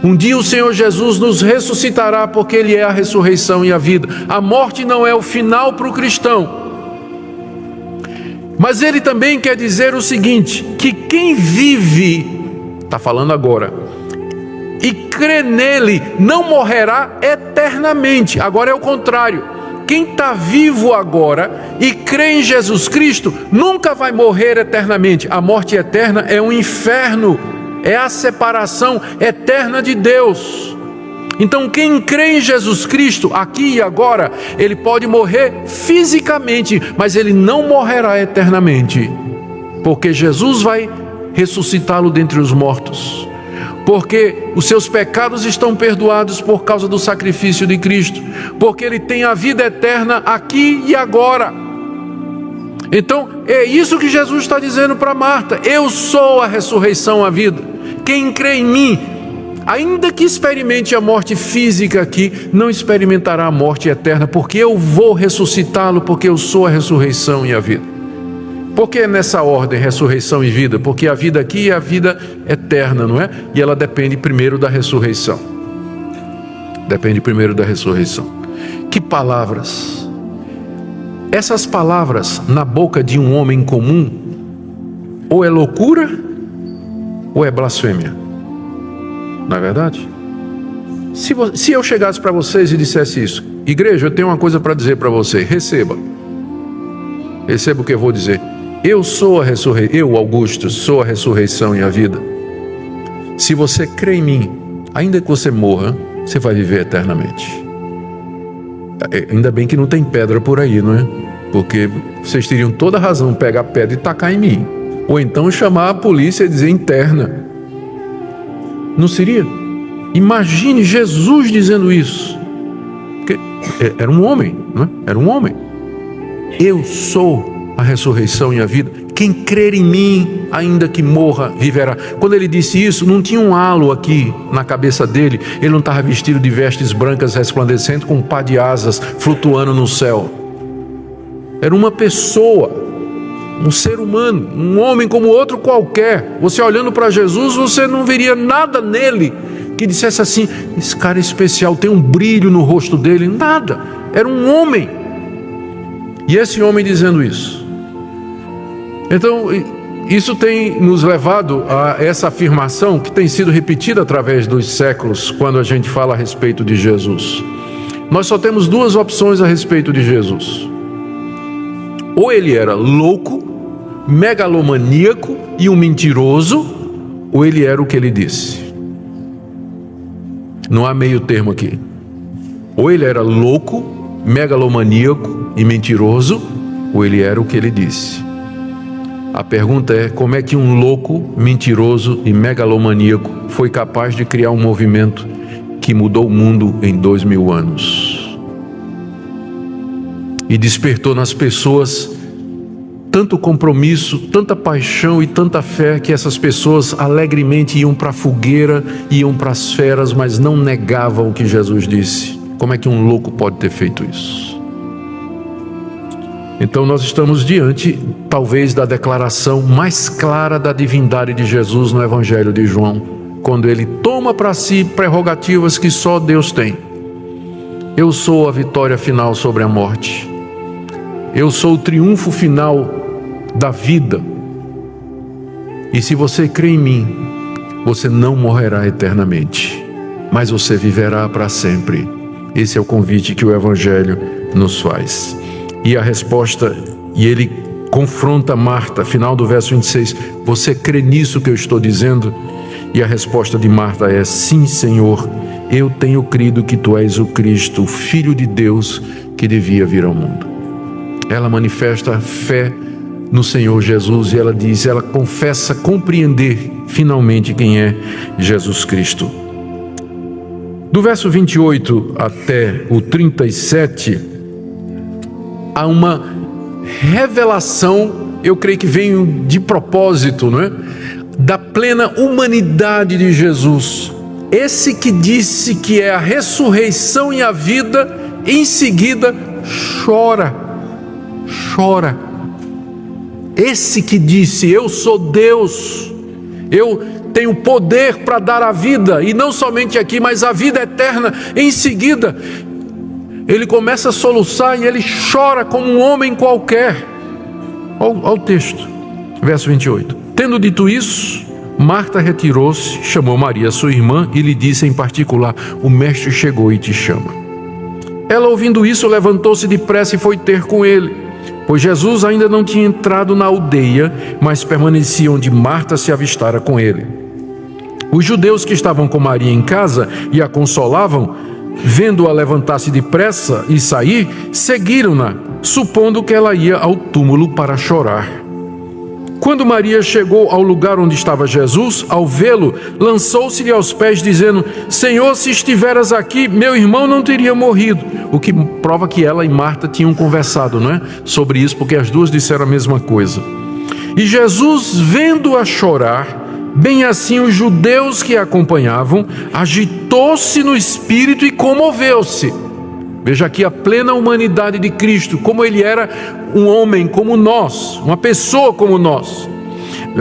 Um dia o Senhor Jesus nos ressuscitará, porque Ele é a ressurreição e a vida. A morte não é o final para o cristão. Mas Ele também quer dizer o seguinte, que quem vive, está falando agora, e crê nele, não morrerá eternamente. Agora é o contrário. Quem está vivo agora e crê em Jesus Cristo, nunca vai morrer eternamente. A morte eterna é um inferno. É a separação eterna de Deus. Então quem crê em Jesus Cristo, aqui e agora, ele pode morrer fisicamente, mas ele não morrerá eternamente, porque Jesus vai ressuscitá-lo dentre os mortos, porque os seus pecados estão perdoados por causa do sacrifício de Cristo, porque ele tem a vida eterna aqui e agora. Então é isso que Jesus está dizendo para Marta: eu sou a ressurreição, a vida. Quem crê em mim, ainda que experimente a morte física aqui, não experimentará a morte eterna, porque eu vou ressuscitá-lo, porque eu sou a ressurreição e a vida. Por que nessa ordem, ressurreição e vida? Porque a vida aqui é a vida eterna, não é? E ela depende primeiro da ressurreição. Depende primeiro da ressurreição. Que palavras! Essas palavras na boca de um homem comum, ou é loucura, ou é blasfêmia. Não é verdade? Se eu chegasse para vocês e dissesse isso: igreja, eu tenho uma coisa para dizer para você, receba o que eu vou dizer. Eu sou a ressurreição, eu, Augusto, sou a ressurreição e a vida. Se você crê em mim, ainda que você morra, você vai viver eternamente. Ainda bem que não tem pedra por aí, não é? Porque vocês teriam toda a razão de pegar pedra e tacar em mim, ou então chamar a polícia e dizer interna. Não seria? Imagine Jesus dizendo isso. Porque era um homem, não é? Era um homem. Eu sou a ressurreição e a vida. Quem crer em mim, ainda que morra, viverá. Quando ele disse isso, não tinha um halo aqui na cabeça dele. Ele não estava vestido de vestes brancas resplandecentes com um par de asas flutuando no céu. Era uma pessoa, um ser humano, um homem como outro qualquer. Você olhando para Jesus, você não veria nada nele que dissesse assim: esse cara é especial, tem um brilho no rosto dele. Nada, era um homem. E esse homem dizendo isso. Então, isso tem nos levado a essa afirmação que tem sido repetida através dos séculos quando a gente fala a respeito de Jesus. Nós só temos duas opções a respeito de Jesus. Ou ele era louco, megalomaníaco e um mentiroso, ou ele era o que ele disse. Não há meio termo aqui. Ou ele era louco, megalomaníaco e mentiroso, ou ele era o que ele disse. A pergunta é: como é que um louco, mentiroso e megalomaníaco foi capaz de criar um movimento que mudou o mundo em 2000 anos? E despertou nas pessoas tanto compromisso, tanta paixão e tanta fé, que essas pessoas alegremente iam para a fogueira, iam para as feras, mas não negavam o que Jesus disse. Como é que um louco pode ter feito isso? Então nós estamos diante, talvez, da declaração mais clara da divindade de Jesus no Evangelho de João, quando ele toma para si prerrogativas que só Deus tem. Eu sou a vitória final sobre a morte. Eu sou o triunfo final da vida. E se você crê em mim, você não morrerá eternamente, mas você viverá para sempre. Esse é o convite que o Evangelho nos faz. E a resposta, e ele confronta Marta, final do verso 26, você crê nisso que eu estou dizendo? E a resposta de Marta é: sim, Senhor, eu tenho crido que tu és o Cristo, o Filho de Deus, que devia vir ao mundo. Ela manifesta fé no Senhor Jesus e ela confessa compreender finalmente quem é Jesus Cristo. Do verso 28 até o 37, há uma revelação, eu creio que vem de propósito, não é? Da plena humanidade de Jesus. Esse que disse que é a ressurreição e a vida, em seguida chora. Esse que disse: eu sou Deus, eu tenho poder para dar a vida, e não somente aqui, mas a vida eterna. Em seguida, ele começa a soluçar e ele chora como um homem qualquer. Olha o texto, verso 28. Tendo dito isso, Marta retirou-se, chamou Maria, sua irmã, e lhe disse em particular: o mestre chegou e te chama. Ela, ouvindo isso, levantou-se depressa e foi ter com ele, pois Jesus ainda não tinha entrado na aldeia, mas permanecia onde Marta se avistara com ele. Os judeus que estavam com Maria em casa e a consolavam, vendo-a levantar-se depressa e sair, seguiram-na, supondo que ela ia ao túmulo para chorar. Quando Maria chegou ao lugar onde estava Jesus, ao vê-lo, lançou-se-lhe aos pés, dizendo: Senhor, se estiveras aqui, meu irmão não teria morrido. O que prova que ela e Marta tinham conversado, não é? Sobre isso, porque as duas disseram a mesma coisa. E Jesus, vendo-a chorar, bem assim os judeus que a acompanhavam, agitou-se no espírito e comoveu-se. Veja aqui a plena humanidade de Cristo, como ele era um homem como nós, uma pessoa como nós.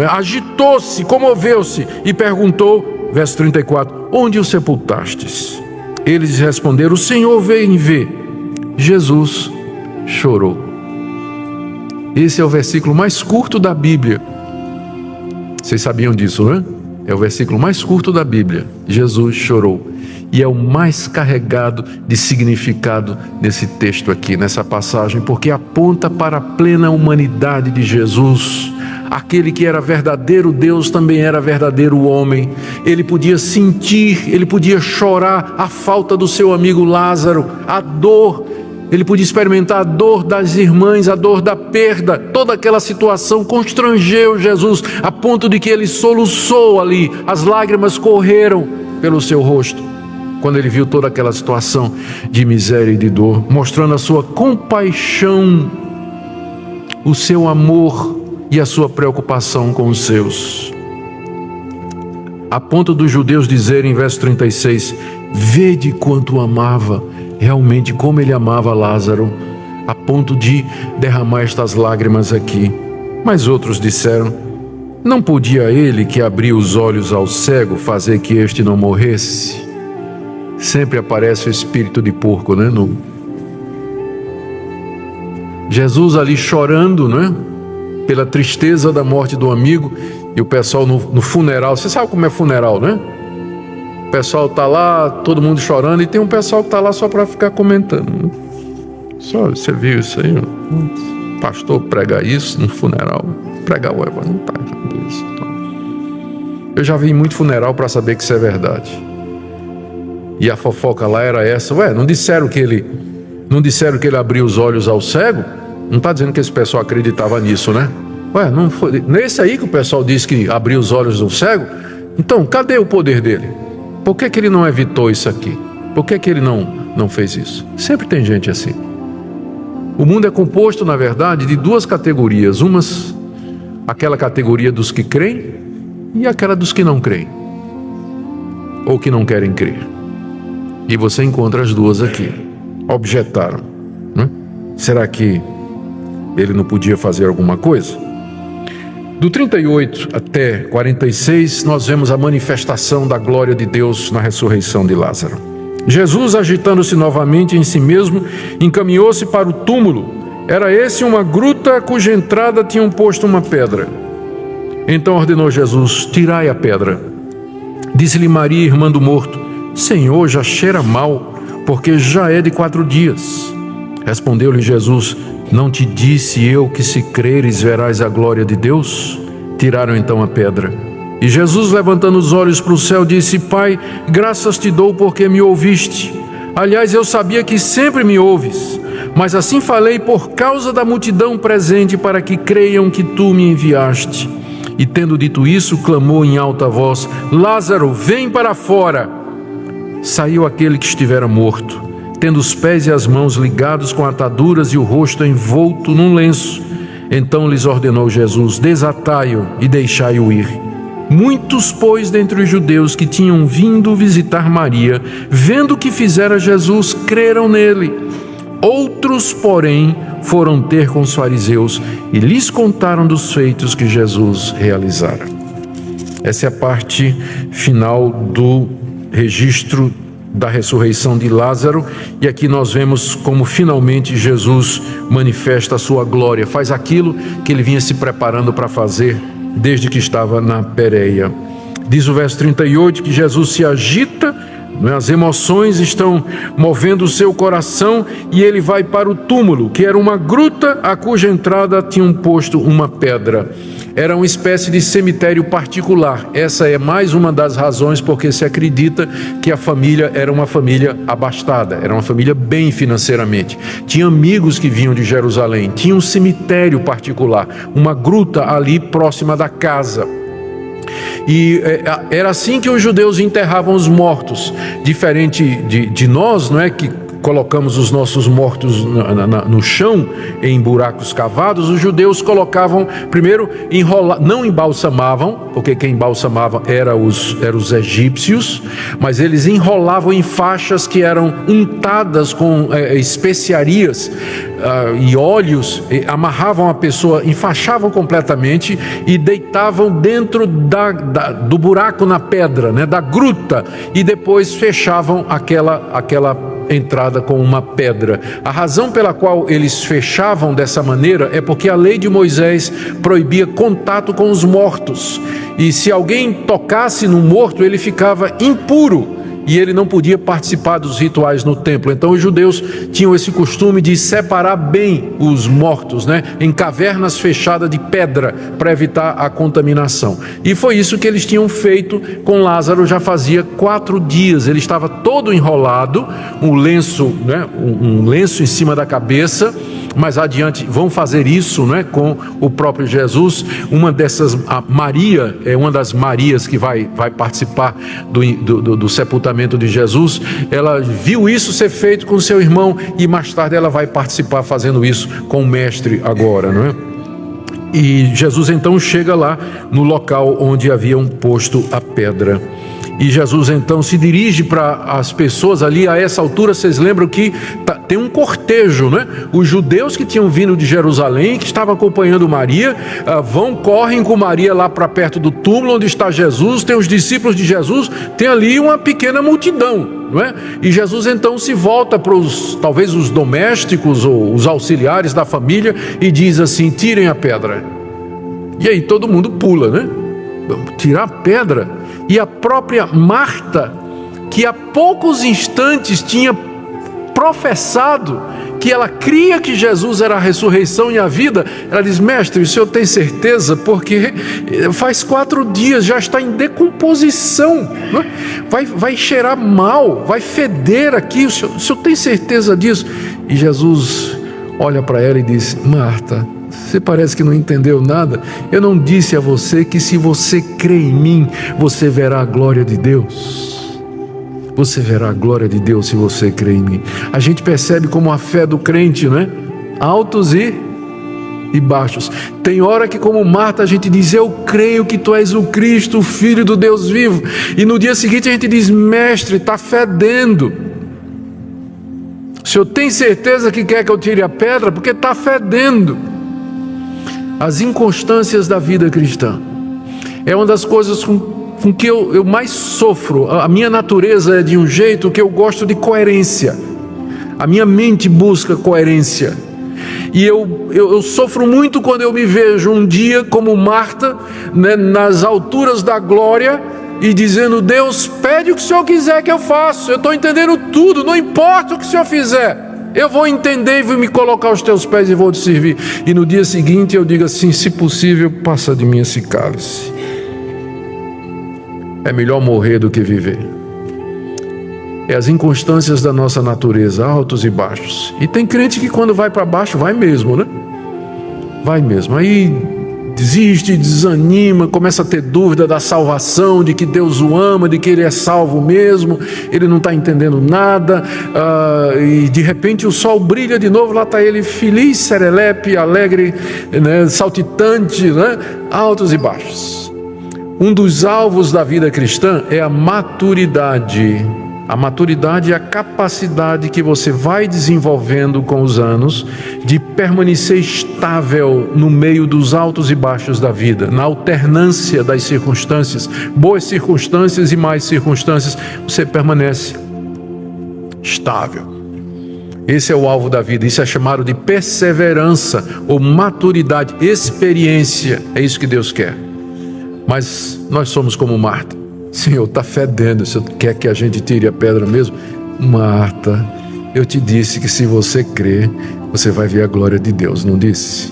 Agitou-se, comoveu-se e perguntou, verso 34, onde o sepultastes? Eles responderam: o Senhor veio ver. Jesus chorou. Esse é o versículo mais curto da Bíblia. Vocês sabiam disso, não é? É o versículo mais curto da Bíblia. Jesus chorou. E é o mais carregado de significado nesse texto aqui, nessa passagem, porque aponta para a plena humanidade de Jesus. Aquele que era verdadeiro Deus também era verdadeiro homem. Ele podia sentir, ele podia chorar a falta do seu amigo Lázaro, a dor. Ele podia experimentar a dor das irmãs, a dor da perda. Toda aquela situação constrangeu Jesus, a ponto de que ele soluçou ali. As lágrimas correram pelo seu rosto, quando ele viu toda aquela situação de miséria e de dor, mostrando a sua compaixão, o seu amor e a sua preocupação com os seus. A ponto dos judeus dizerem, em verso 36, vede quanto amava, realmente como ele amava Lázaro, a ponto de derramar estas lágrimas aqui. Mas outros disseram: não podia ele que abriu os olhos ao cego fazer que este não morresse? Sempre aparece o espírito de porco, né? Jesus ali chorando, né? Pela tristeza da morte do amigo, e o pessoal no funeral. Você sabe como é funeral, né? O pessoal está lá, todo mundo chorando, e tem um pessoal que está lá só para ficar comentando. Só, você viu isso aí? Pastor pregar isso no funeral? Pregar o evangelho, não está errado isso. Então, eu já vi muito funeral para saber que isso é verdade. E a fofoca lá era essa: não disseram que ele abriu os olhos ao cego? Não está dizendo que esse pessoal acreditava nisso, né? Não foi nesse aí que o pessoal disse que abriu os olhos do cego? Então, cadê o poder dele? Por que ele não evitou isso aqui? Por que ele não fez isso? Sempre tem gente assim. O mundo é composto, na verdade, de duas categorias. Aquela categoria dos que creem e aquela dos que não creem, ou que não querem crer. E você encontra as duas aqui. Objetaram, né? Será que ele não podia fazer alguma coisa? Do 38 até 46, nós vemos a manifestação da glória de Deus na ressurreição de Lázaro. Jesus, agitando-se novamente em si mesmo, encaminhou-se para o túmulo. Era esse uma gruta cuja entrada tinham posto uma pedra. Então ordenou Jesus: tirai a pedra. Disse-lhe Maria, irmã do morto: Senhor, já cheira mal, porque já é de 4 dias. Respondeu-lhe Jesus: não te disse eu que se creres verás a glória de Deus? Tiraram então a pedra. E Jesus, levantando os olhos para o céu, disse: Pai, graças te dou porque me ouviste. Aliás, eu sabia que sempre me ouves, mas assim falei por causa da multidão presente, para que creiam que tu me enviaste. E tendo dito isso, clamou em alta voz: Lázaro, vem para fora. Saiu aquele que estivera morto, tendo os pés e as mãos ligados com ataduras e o rosto envolto num lenço. Então lhes ordenou Jesus: desatai-o e deixai-o ir. Muitos, pois, dentre os judeus que tinham vindo visitar Maria, vendo o que fizera Jesus, creram nele. Outros, porém, foram ter com os fariseus e lhes contaram dos feitos que Jesus realizara. Essa é a parte final do registro da ressurreição de Lázaro, e aqui nós vemos como finalmente Jesus manifesta a sua glória, faz aquilo que ele vinha se preparando para fazer desde que estava na Pérea. Diz o verso 38 que Jesus se agita, as emoções estão movendo o seu coração, e ele vai para o túmulo, que era uma gruta a cuja entrada tinham posto uma pedra. Era uma espécie de cemitério particular. Essa é mais uma das razões porque se acredita que a família era uma família abastada, era uma família bem financeiramente. Tinha amigos que vinham de Jerusalém, tinha um cemitério particular, uma gruta ali próxima da casa. E era assim que os judeus enterravam os mortos, diferente de nós, não é, que colocamos os nossos mortos no chão, em buracos cavados. Os judeus colocavam, primeiro, não embalsamavam, porque quem embalsamava eram os egípcios, mas eles enrolavam em faixas que eram untadas com especiarias e óleos, amarravam a pessoa, enfaixavam completamente e deitavam dentro do buraco na pedra, né, da gruta, e depois fechavam aquela entrada com uma pedra. A razão pela qual eles fechavam dessa maneira é porque a lei de Moisés proibia contato com os mortos, e se alguém tocasse no morto, ele ficava impuro e ele não podia participar dos rituais no templo. Então os judeus tinham esse costume de separar bem os mortos, né, em cavernas fechadas de pedra, para evitar a contaminação. E foi isso que eles tinham feito com Lázaro. Já fazia 4 dias, ele estava todo enrolado, um lenço, né, um lenço em cima da cabeça. Mais adiante vão fazer isso, né, com o próprio Jesus. Uma dessas, a Maria, é uma das Marias que vai participar do sepultamento de Jesus. Ela viu isso ser feito com seu irmão, e mais tarde ela vai participar fazendo isso com o mestre agora, não é? E Jesus então chega lá no local onde haviam posto a pedra. E Jesus então se dirige para as pessoas ali. A essa altura, vocês lembram que tem um cortejo, né? Os judeus que tinham vindo de Jerusalém, que estavam acompanhando Maria, correm com Maria lá para perto do túmulo onde está Jesus. Tem os discípulos de Jesus, tem ali uma pequena multidão, não é? E Jesus então se volta para talvez os domésticos ou os auxiliares da família e diz assim: tirem a pedra. E aí todo mundo pula, né? Tirar a pedra. E a própria Marta, que há poucos instantes tinha professado que ela cria que Jesus era a ressurreição e a vida, ela diz: mestre, o senhor tem certeza? Porque faz 4 dias, já está em decomposição, né? Vai cheirar mal, vai feder aqui, o senhor tem certeza disso? E Jesus olha para ela e diz: Marta, você parece que não entendeu nada. Eu não disse a você que se você crê em mim, você verá a glória de Deus? Você verá a glória de Deus se você crê em mim. A gente percebe como a fé do crente, né? Altos e baixos. Tem hora que, como Marta, a gente diz: eu creio que tu és o Cristo, o Filho do Deus vivo. E no dia seguinte a gente diz: mestre, está fedendo. O senhor tem certeza que quer que eu tire a pedra? Porque está fedendo. As inconstâncias da vida cristã é uma das coisas com que eu mais sofro. A minha natureza é de um jeito que eu gosto de coerência. A minha mente busca coerência. E eu sofro muito quando eu me vejo um dia como Marta, né, nas alturas da glória, e dizendo: Deus, pede o que o Senhor quiser que eu faça. Eu estou entendendo tudo, não importa o que o Senhor fizer. Eu vou entender e vou me colocar aos teus pés e vou te servir. E no dia seguinte eu digo assim: se possível, passa de mim esse cálice. É melhor morrer do que viver. É as inconstâncias da nossa natureza, altos e baixos. E tem crente que quando vai para baixo, vai mesmo, né? Vai mesmo. Aí desiste, desanima, começa a ter dúvida da salvação, de que Deus o ama, de que ele é salvo mesmo, ele não está entendendo nada, e de repente o sol brilha de novo, lá está ele feliz, serelepe, alegre, né, saltitante, né, altos e baixos. Um dos alvos da vida cristã é a maturidade. A maturidade é a capacidade que você vai desenvolvendo com os anos de permanecer estável no meio dos altos e baixos da vida, na alternância das circunstâncias, boas circunstâncias e mais circunstâncias, você permanece estável. Esse é o alvo da vida, isso é chamado de perseverança ou maturidade, experiência, é isso que Deus quer. Mas nós somos como Marta. Senhor, está fedendo, o Senhor quer que a gente tire a pedra mesmo? Marta, eu te disse que se você crer, você vai ver a glória de Deus, não disse?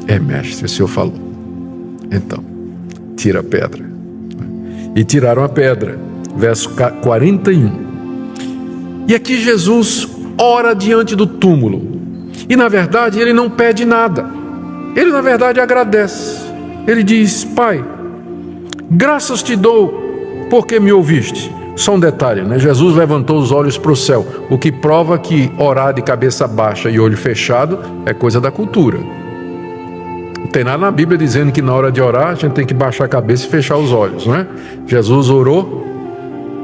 É, mestre, o Senhor falou. Então, tira a pedra. E tiraram a pedra, verso 41. E aqui Jesus ora diante do túmulo. E na verdade ele não pede nada. Ele na verdade agradece. Ele diz: Pai, graças te dou porque me ouviste. Só um detalhe, né? Jesus levantou os olhos para o céu, o que prova que orar de cabeça baixa e olho fechado é coisa da cultura. Não tem nada na Bíblia dizendo que na hora de orar a gente tem que baixar a cabeça e fechar os olhos, né? Jesus orou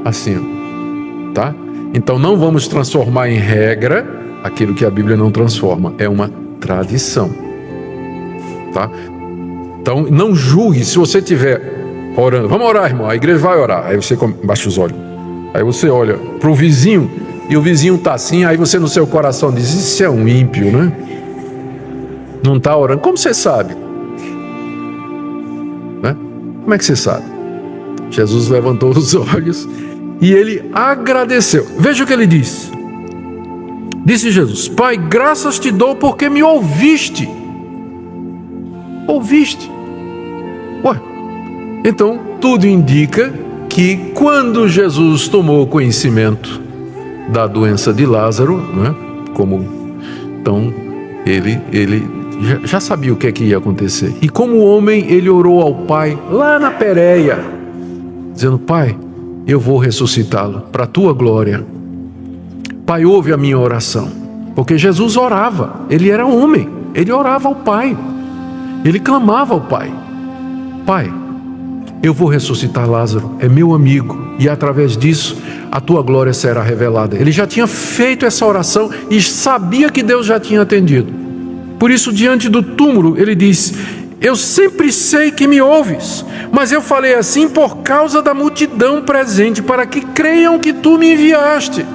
assim, tá? Então não vamos transformar em regra aquilo que a Bíblia não transforma, é uma tradição, tá? Então não julgue se você tiver orando. Vamos orar, irmão. A igreja vai orar. Aí você baixa os olhos. Aí você olha para o vizinho e o vizinho está assim. Aí você no seu coração diz: isso é um ímpio, né? Não está orando. Como você sabe? Né? Como é que você sabe? Jesus levantou os olhos e ele agradeceu. Veja o que ele disse. Disse Jesus: Pai, graças te dou porque me ouviste. Ouviste? Ué, então tudo indica que quando Jesus tomou conhecimento da doença de Lázaro, né, então ele já sabia o que é que ia acontecer. E como homem, ele orou ao Pai lá na Pérea, dizendo: Pai, eu vou ressuscitá-lo para a tua glória. Pai, ouve a minha oração. Porque Jesus orava, ele era homem, ele orava ao Pai, ele clamava ao Pai: Pai, eu vou ressuscitar Lázaro, é meu amigo, e através disso a tua glória será revelada. Ele já tinha feito essa oração e sabia que Deus já tinha atendido. Por isso, diante do túmulo, ele diz: eu sempre sei que me ouves, mas eu falei assim por causa da multidão presente, para que creiam que tu me enviaste.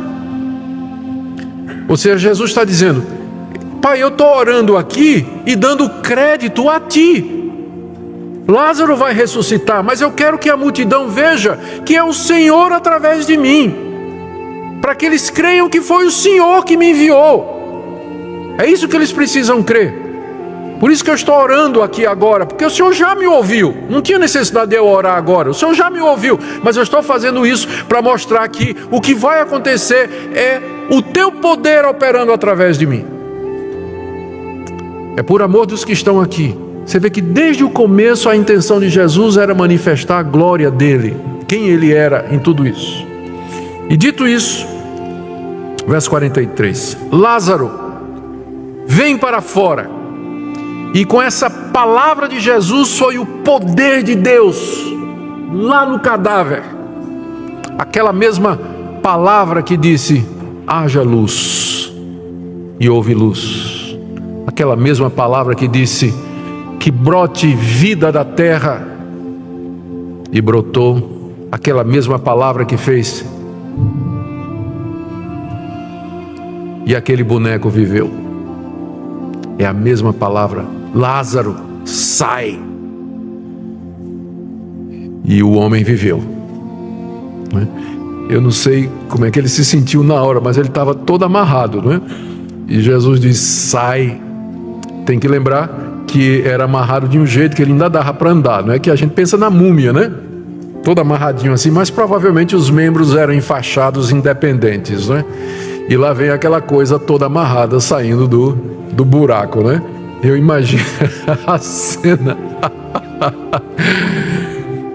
Ou seja, Jesus está dizendo: Pai, eu estou orando aqui e dando crédito a ti. Lázaro vai ressuscitar, mas eu quero que a multidão veja que é o Senhor através de mim, para que eles creiam que foi o Senhor que me enviou. É isso que eles precisam crer. Por isso que eu estou orando aqui agora, porque o Senhor já me ouviu. Não tinha necessidade de eu orar agora, o Senhor já me ouviu, mas eu estou fazendo isso para mostrar que o que vai acontecer é o teu poder operando através de mim. É por amor dos que estão aqui. Você vê que desde o começo a intenção de Jesus era manifestar a glória dele, quem ele era em tudo isso. E dito isso, verso 43, Lázaro, vem para fora. E com essa palavra de Jesus foi o poder de Deus lá no cadáver. Aquela mesma palavra que disse: haja luz, e houve luz. Aquela mesma palavra que disse: que brote vida da terra, e brotou. Aquela mesma palavra que fez, e aquele boneco viveu. É a mesma palavra: Lázaro, sai. E o homem viveu. Eu não sei como é que ele se sentiu na hora, mas ele estava todo amarrado, não é? E Jesus diz: sai. Tem que lembrar que era amarrado de um jeito que ele ainda dava para andar. Não é que a gente pensa na múmia, né? todo amarradinho assim, mas provavelmente os membros eram enfaixados independentes, né? E lá vem aquela coisa toda amarrada saindo do buraco, né? Eu imagino a cena.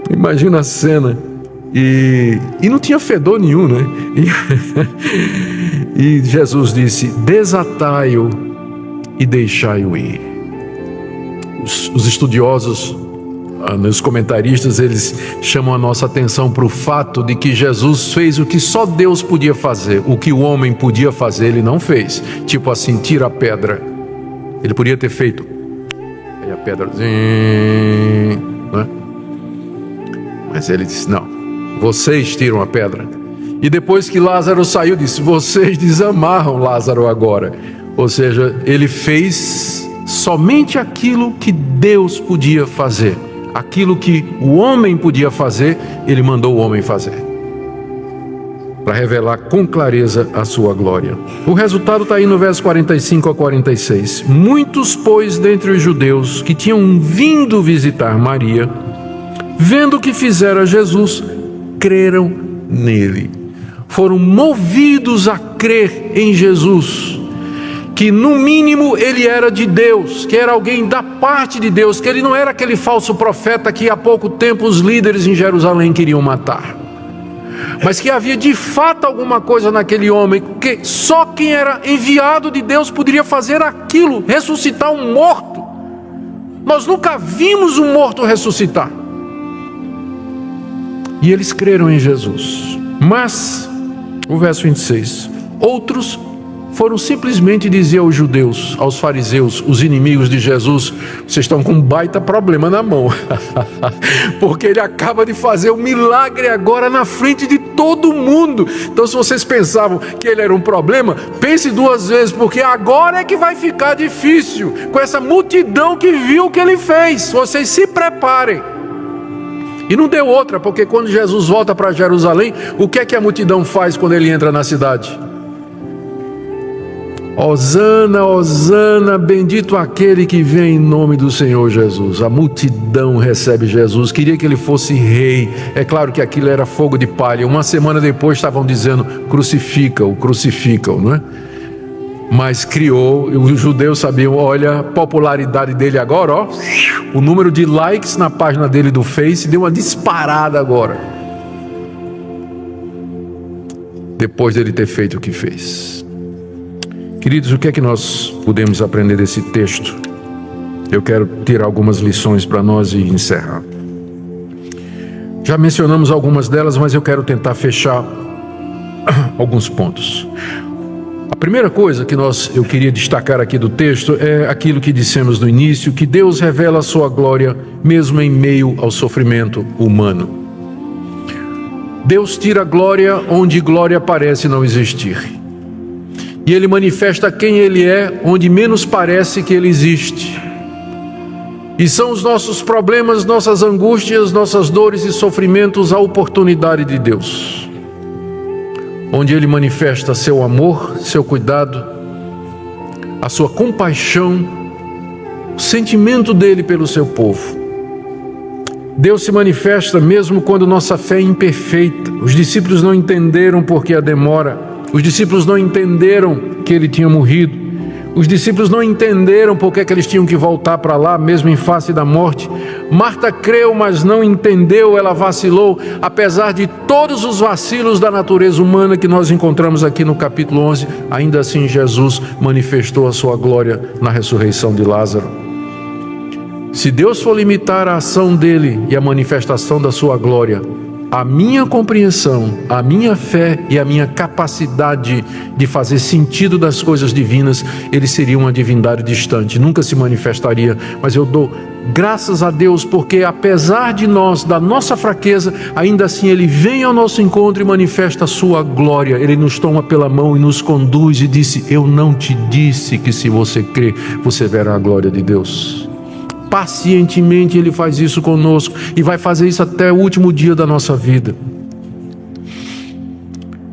Imagina a cena. E não tinha fedor nenhum, né? E Jesus disse: desatai-o e deixai-o ir. Os estudiosos, os comentaristas, eles chamam a nossa atenção para o fato de que Jesus fez o que só Deus podia fazer. O que o homem podia fazer, ele não fez. Tipo assim, tira a pedra. Ele podia ter feito. Aí a pedra, né? Mas ele disse: não, vocês tiram a pedra. E depois que Lázaro saiu, disse: vocês desamarram Lázaro agora. Ou seja, ele fez somente aquilo que Deus podia fazer. Aquilo que o homem podia fazer, ele mandou o homem fazer, para revelar com clareza a sua glória. O resultado está aí no verso 45 a 46. Muitos, pois, dentre os judeus que tinham vindo visitar Maria, vendo o que fizera Jesus, creram nele. Foram movidos a crer em Jesus, que no mínimo ele era de Deus, que era alguém da parte de Deus, que ele não era aquele falso profeta que há pouco tempo os líderes em Jerusalém queriam matar, mas que havia de fato alguma coisa naquele homem, que só quem era enviado de Deus poderia fazer aquilo, ressuscitar um morto. Nós nunca vimos um morto ressuscitar. E eles creram em Jesus. Mas, o verso 26, outros foram simplesmente dizer aos judeus, aos fariseus, os inimigos de Jesus: vocês estão com um baita problema na mão, porque ele acaba de fazer um milagre agora na frente de todo mundo. Então, se vocês pensavam que ele era um problema, pense duas vezes, porque agora é que vai ficar difícil, com essa multidão que viu o que ele fez. Vocês se preparem. E não deu outra, porque quando Jesus volta para Jerusalém, o que é que a multidão faz quando ele entra na cidade? Hosana, Hosana, bendito aquele que vem em nome do Senhor Jesus. A multidão recebe Jesus, queria que ele fosse rei. É claro que aquilo era fogo de palha. Uma semana depois estavam dizendo: crucifica-o, crucifica-o, não é? Mas criou, os judeus sabiam, olha a popularidade dele agora, ó, o número de likes na página dele do Face deu uma disparada agora, depois dele ter feito o que fez. Queridos, o que é que nós podemos aprender desse texto? Eu quero tirar algumas lições para nós e encerrar. Já mencionamos algumas delas, mas eu quero tentar fechar alguns pontos. A primeira coisa que eu queria destacar aqui do texto é aquilo que dissemos no início, que Deus revela a sua glória mesmo em meio ao sofrimento humano. Deus tira a glória onde glória parece não existir. E Ele manifesta quem Ele é onde menos parece que Ele existe. E são os nossos problemas, nossas angústias, nossas dores e sofrimentos a oportunidade de Deus, onde Ele manifesta seu amor, seu cuidado, a sua compaixão, o sentimento dEle pelo seu povo. Deus se manifesta mesmo quando nossa fé é imperfeita. Os discípulos não entenderam por que a demora. Os discípulos não entenderam que Ele tinha morrido. Os discípulos não entenderam por que eles tinham que voltar para lá, mesmo em face da morte. Marta creu, mas não entendeu, ela vacilou, apesar de todos os vacilos da natureza humana que nós encontramos aqui no capítulo 11, ainda assim Jesus manifestou a sua glória na ressurreição de Lázaro. Se Deus for limitar a ação dele e a manifestação da sua glória, a minha compreensão, a minha fé e a minha capacidade de fazer sentido das coisas divinas, ele seria uma divindade distante, nunca se manifestaria. Mas eu dou graças a Deus, porque apesar de nós, da nossa fraqueza, ainda assim Ele vem ao nosso encontro e manifesta a sua glória. Ele nos toma pela mão e nos conduz e disse: eu não te disse que se você crer, você verá a glória de Deus. Pacientemente Ele faz isso conosco e vai fazer isso até o último dia da nossa vida.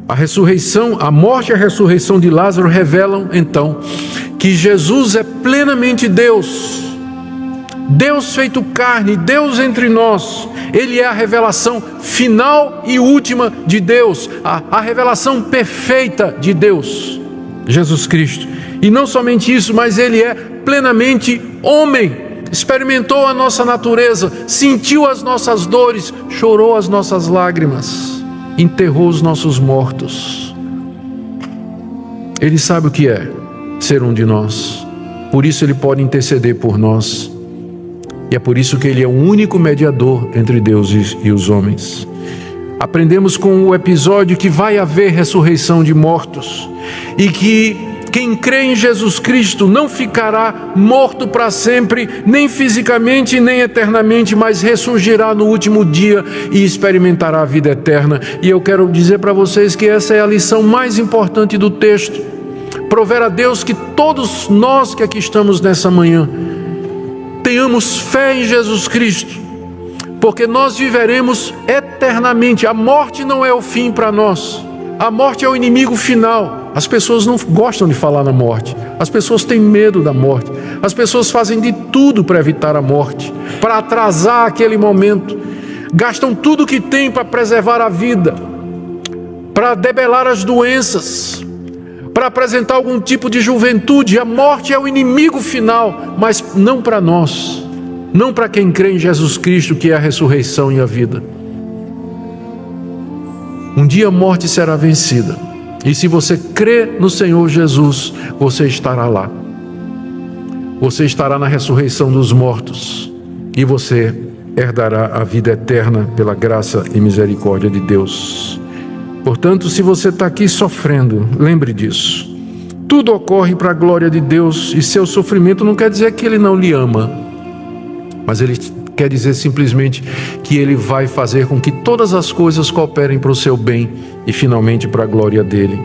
A ressurreição, a morte e a ressurreição de Lázaro revelam então que Jesus é plenamente Deus. Deus feito carne, Deus entre nós. Ele é a revelação final e última de Deus, a revelação perfeita de Deus, Jesus Cristo. E não somente isso, mas Ele é plenamente homem, experimentou a nossa natureza, sentiu as nossas dores, chorou as nossas lágrimas, enterrou os nossos mortos. Ele sabe o que é ser um de nós, por isso Ele pode interceder por nós. E é por isso que Ele é o único mediador entre Deus e os homens. Aprendemos com o episódio que vai haver ressurreição de mortos e que quem crê em Jesus Cristo não ficará morto para sempre, nem fisicamente, nem eternamente, mas ressurgirá no último dia e experimentará a vida eterna. E eu quero dizer para vocês que essa é a lição mais importante do texto. Prover a Deus que todos nós que aqui estamos nessa manhã tenhamos fé em Jesus Cristo, porque nós viveremos eternamente. A morte não é o fim para nós, a morte é o inimigo final. As pessoas não gostam de falar na morte, as pessoas têm medo da morte, as pessoas fazem de tudo para evitar a morte, para atrasar aquele momento, gastam tudo que têm para preservar a vida, para debelar as doenças, para apresentar algum tipo de juventude. A morte é o inimigo final, mas não para nós, não para quem crê em Jesus Cristo, que é a ressurreição e a vida. Um dia a morte será vencida, e se você crê no Senhor Jesus, você estará lá. Você estará na ressurreição dos mortos, e você herdará a vida eterna pela graça e misericórdia de Deus. Portanto, se você está aqui sofrendo, lembre disso. Tudo ocorre para a glória de Deus, e seu sofrimento não quer dizer que Ele não lhe ama, mas Ele quer dizer simplesmente que Ele vai fazer com que todas as coisas cooperem para o seu bem e finalmente para a glória dEle.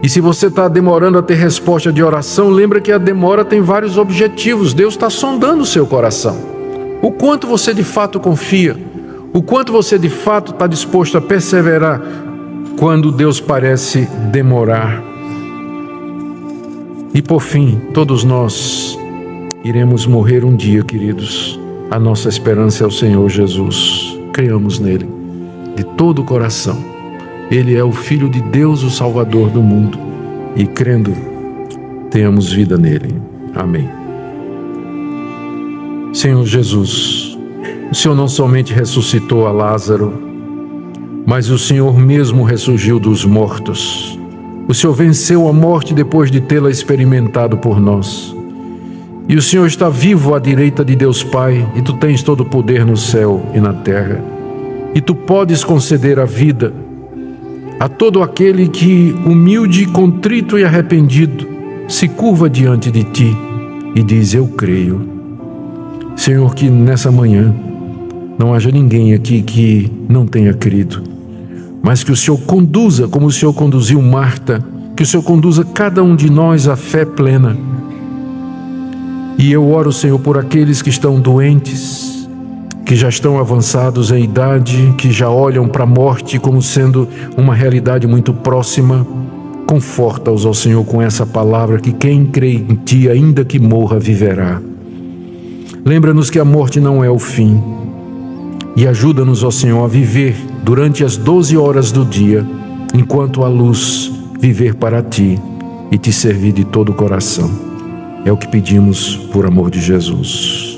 E se você está demorando a ter resposta de oração, lembra que a demora tem vários objetivos. Deus está sondando o seu coração. O quanto você de fato confia, o quanto você de fato está disposto a perseverar quando Deus parece demorar. E por fim, todos nós iremos morrer um dia, queridos. A nossa esperança é o Senhor Jesus. Creiamos nele de todo o coração. Ele é o Filho de Deus, o Salvador do mundo. E crendo, tenhamos vida nele. Amém. Senhor Jesus, o Senhor não somente ressuscitou a Lázaro, mas o Senhor mesmo ressurgiu dos mortos. O Senhor venceu a morte depois de tê-la experimentado por nós. E o Senhor está vivo à direita de Deus Pai, e Tu tens todo o poder no céu e na terra. E Tu podes conceder a vida a todo aquele que, humilde, contrito e arrependido, se curva diante de Ti e diz: eu creio. Senhor, que nessa manhã não haja ninguém aqui que não tenha crido, mas que o Senhor conduza, como o Senhor conduziu Marta, que o Senhor conduza cada um de nós à fé plena. E eu oro, Senhor, por aqueles que estão doentes, que já estão avançados em idade, que já olham para a morte como sendo uma realidade muito próxima. Conforta-os, ó Senhor, com essa palavra, que quem crê em Ti, ainda que morra, viverá. Lembra-nos que a morte não é o fim. E ajuda-nos, ó Senhor, a viver durante as 12 horas do dia, enquanto há luz, viver para Ti e Te servir de todo o coração. É o que pedimos por amor de Jesus.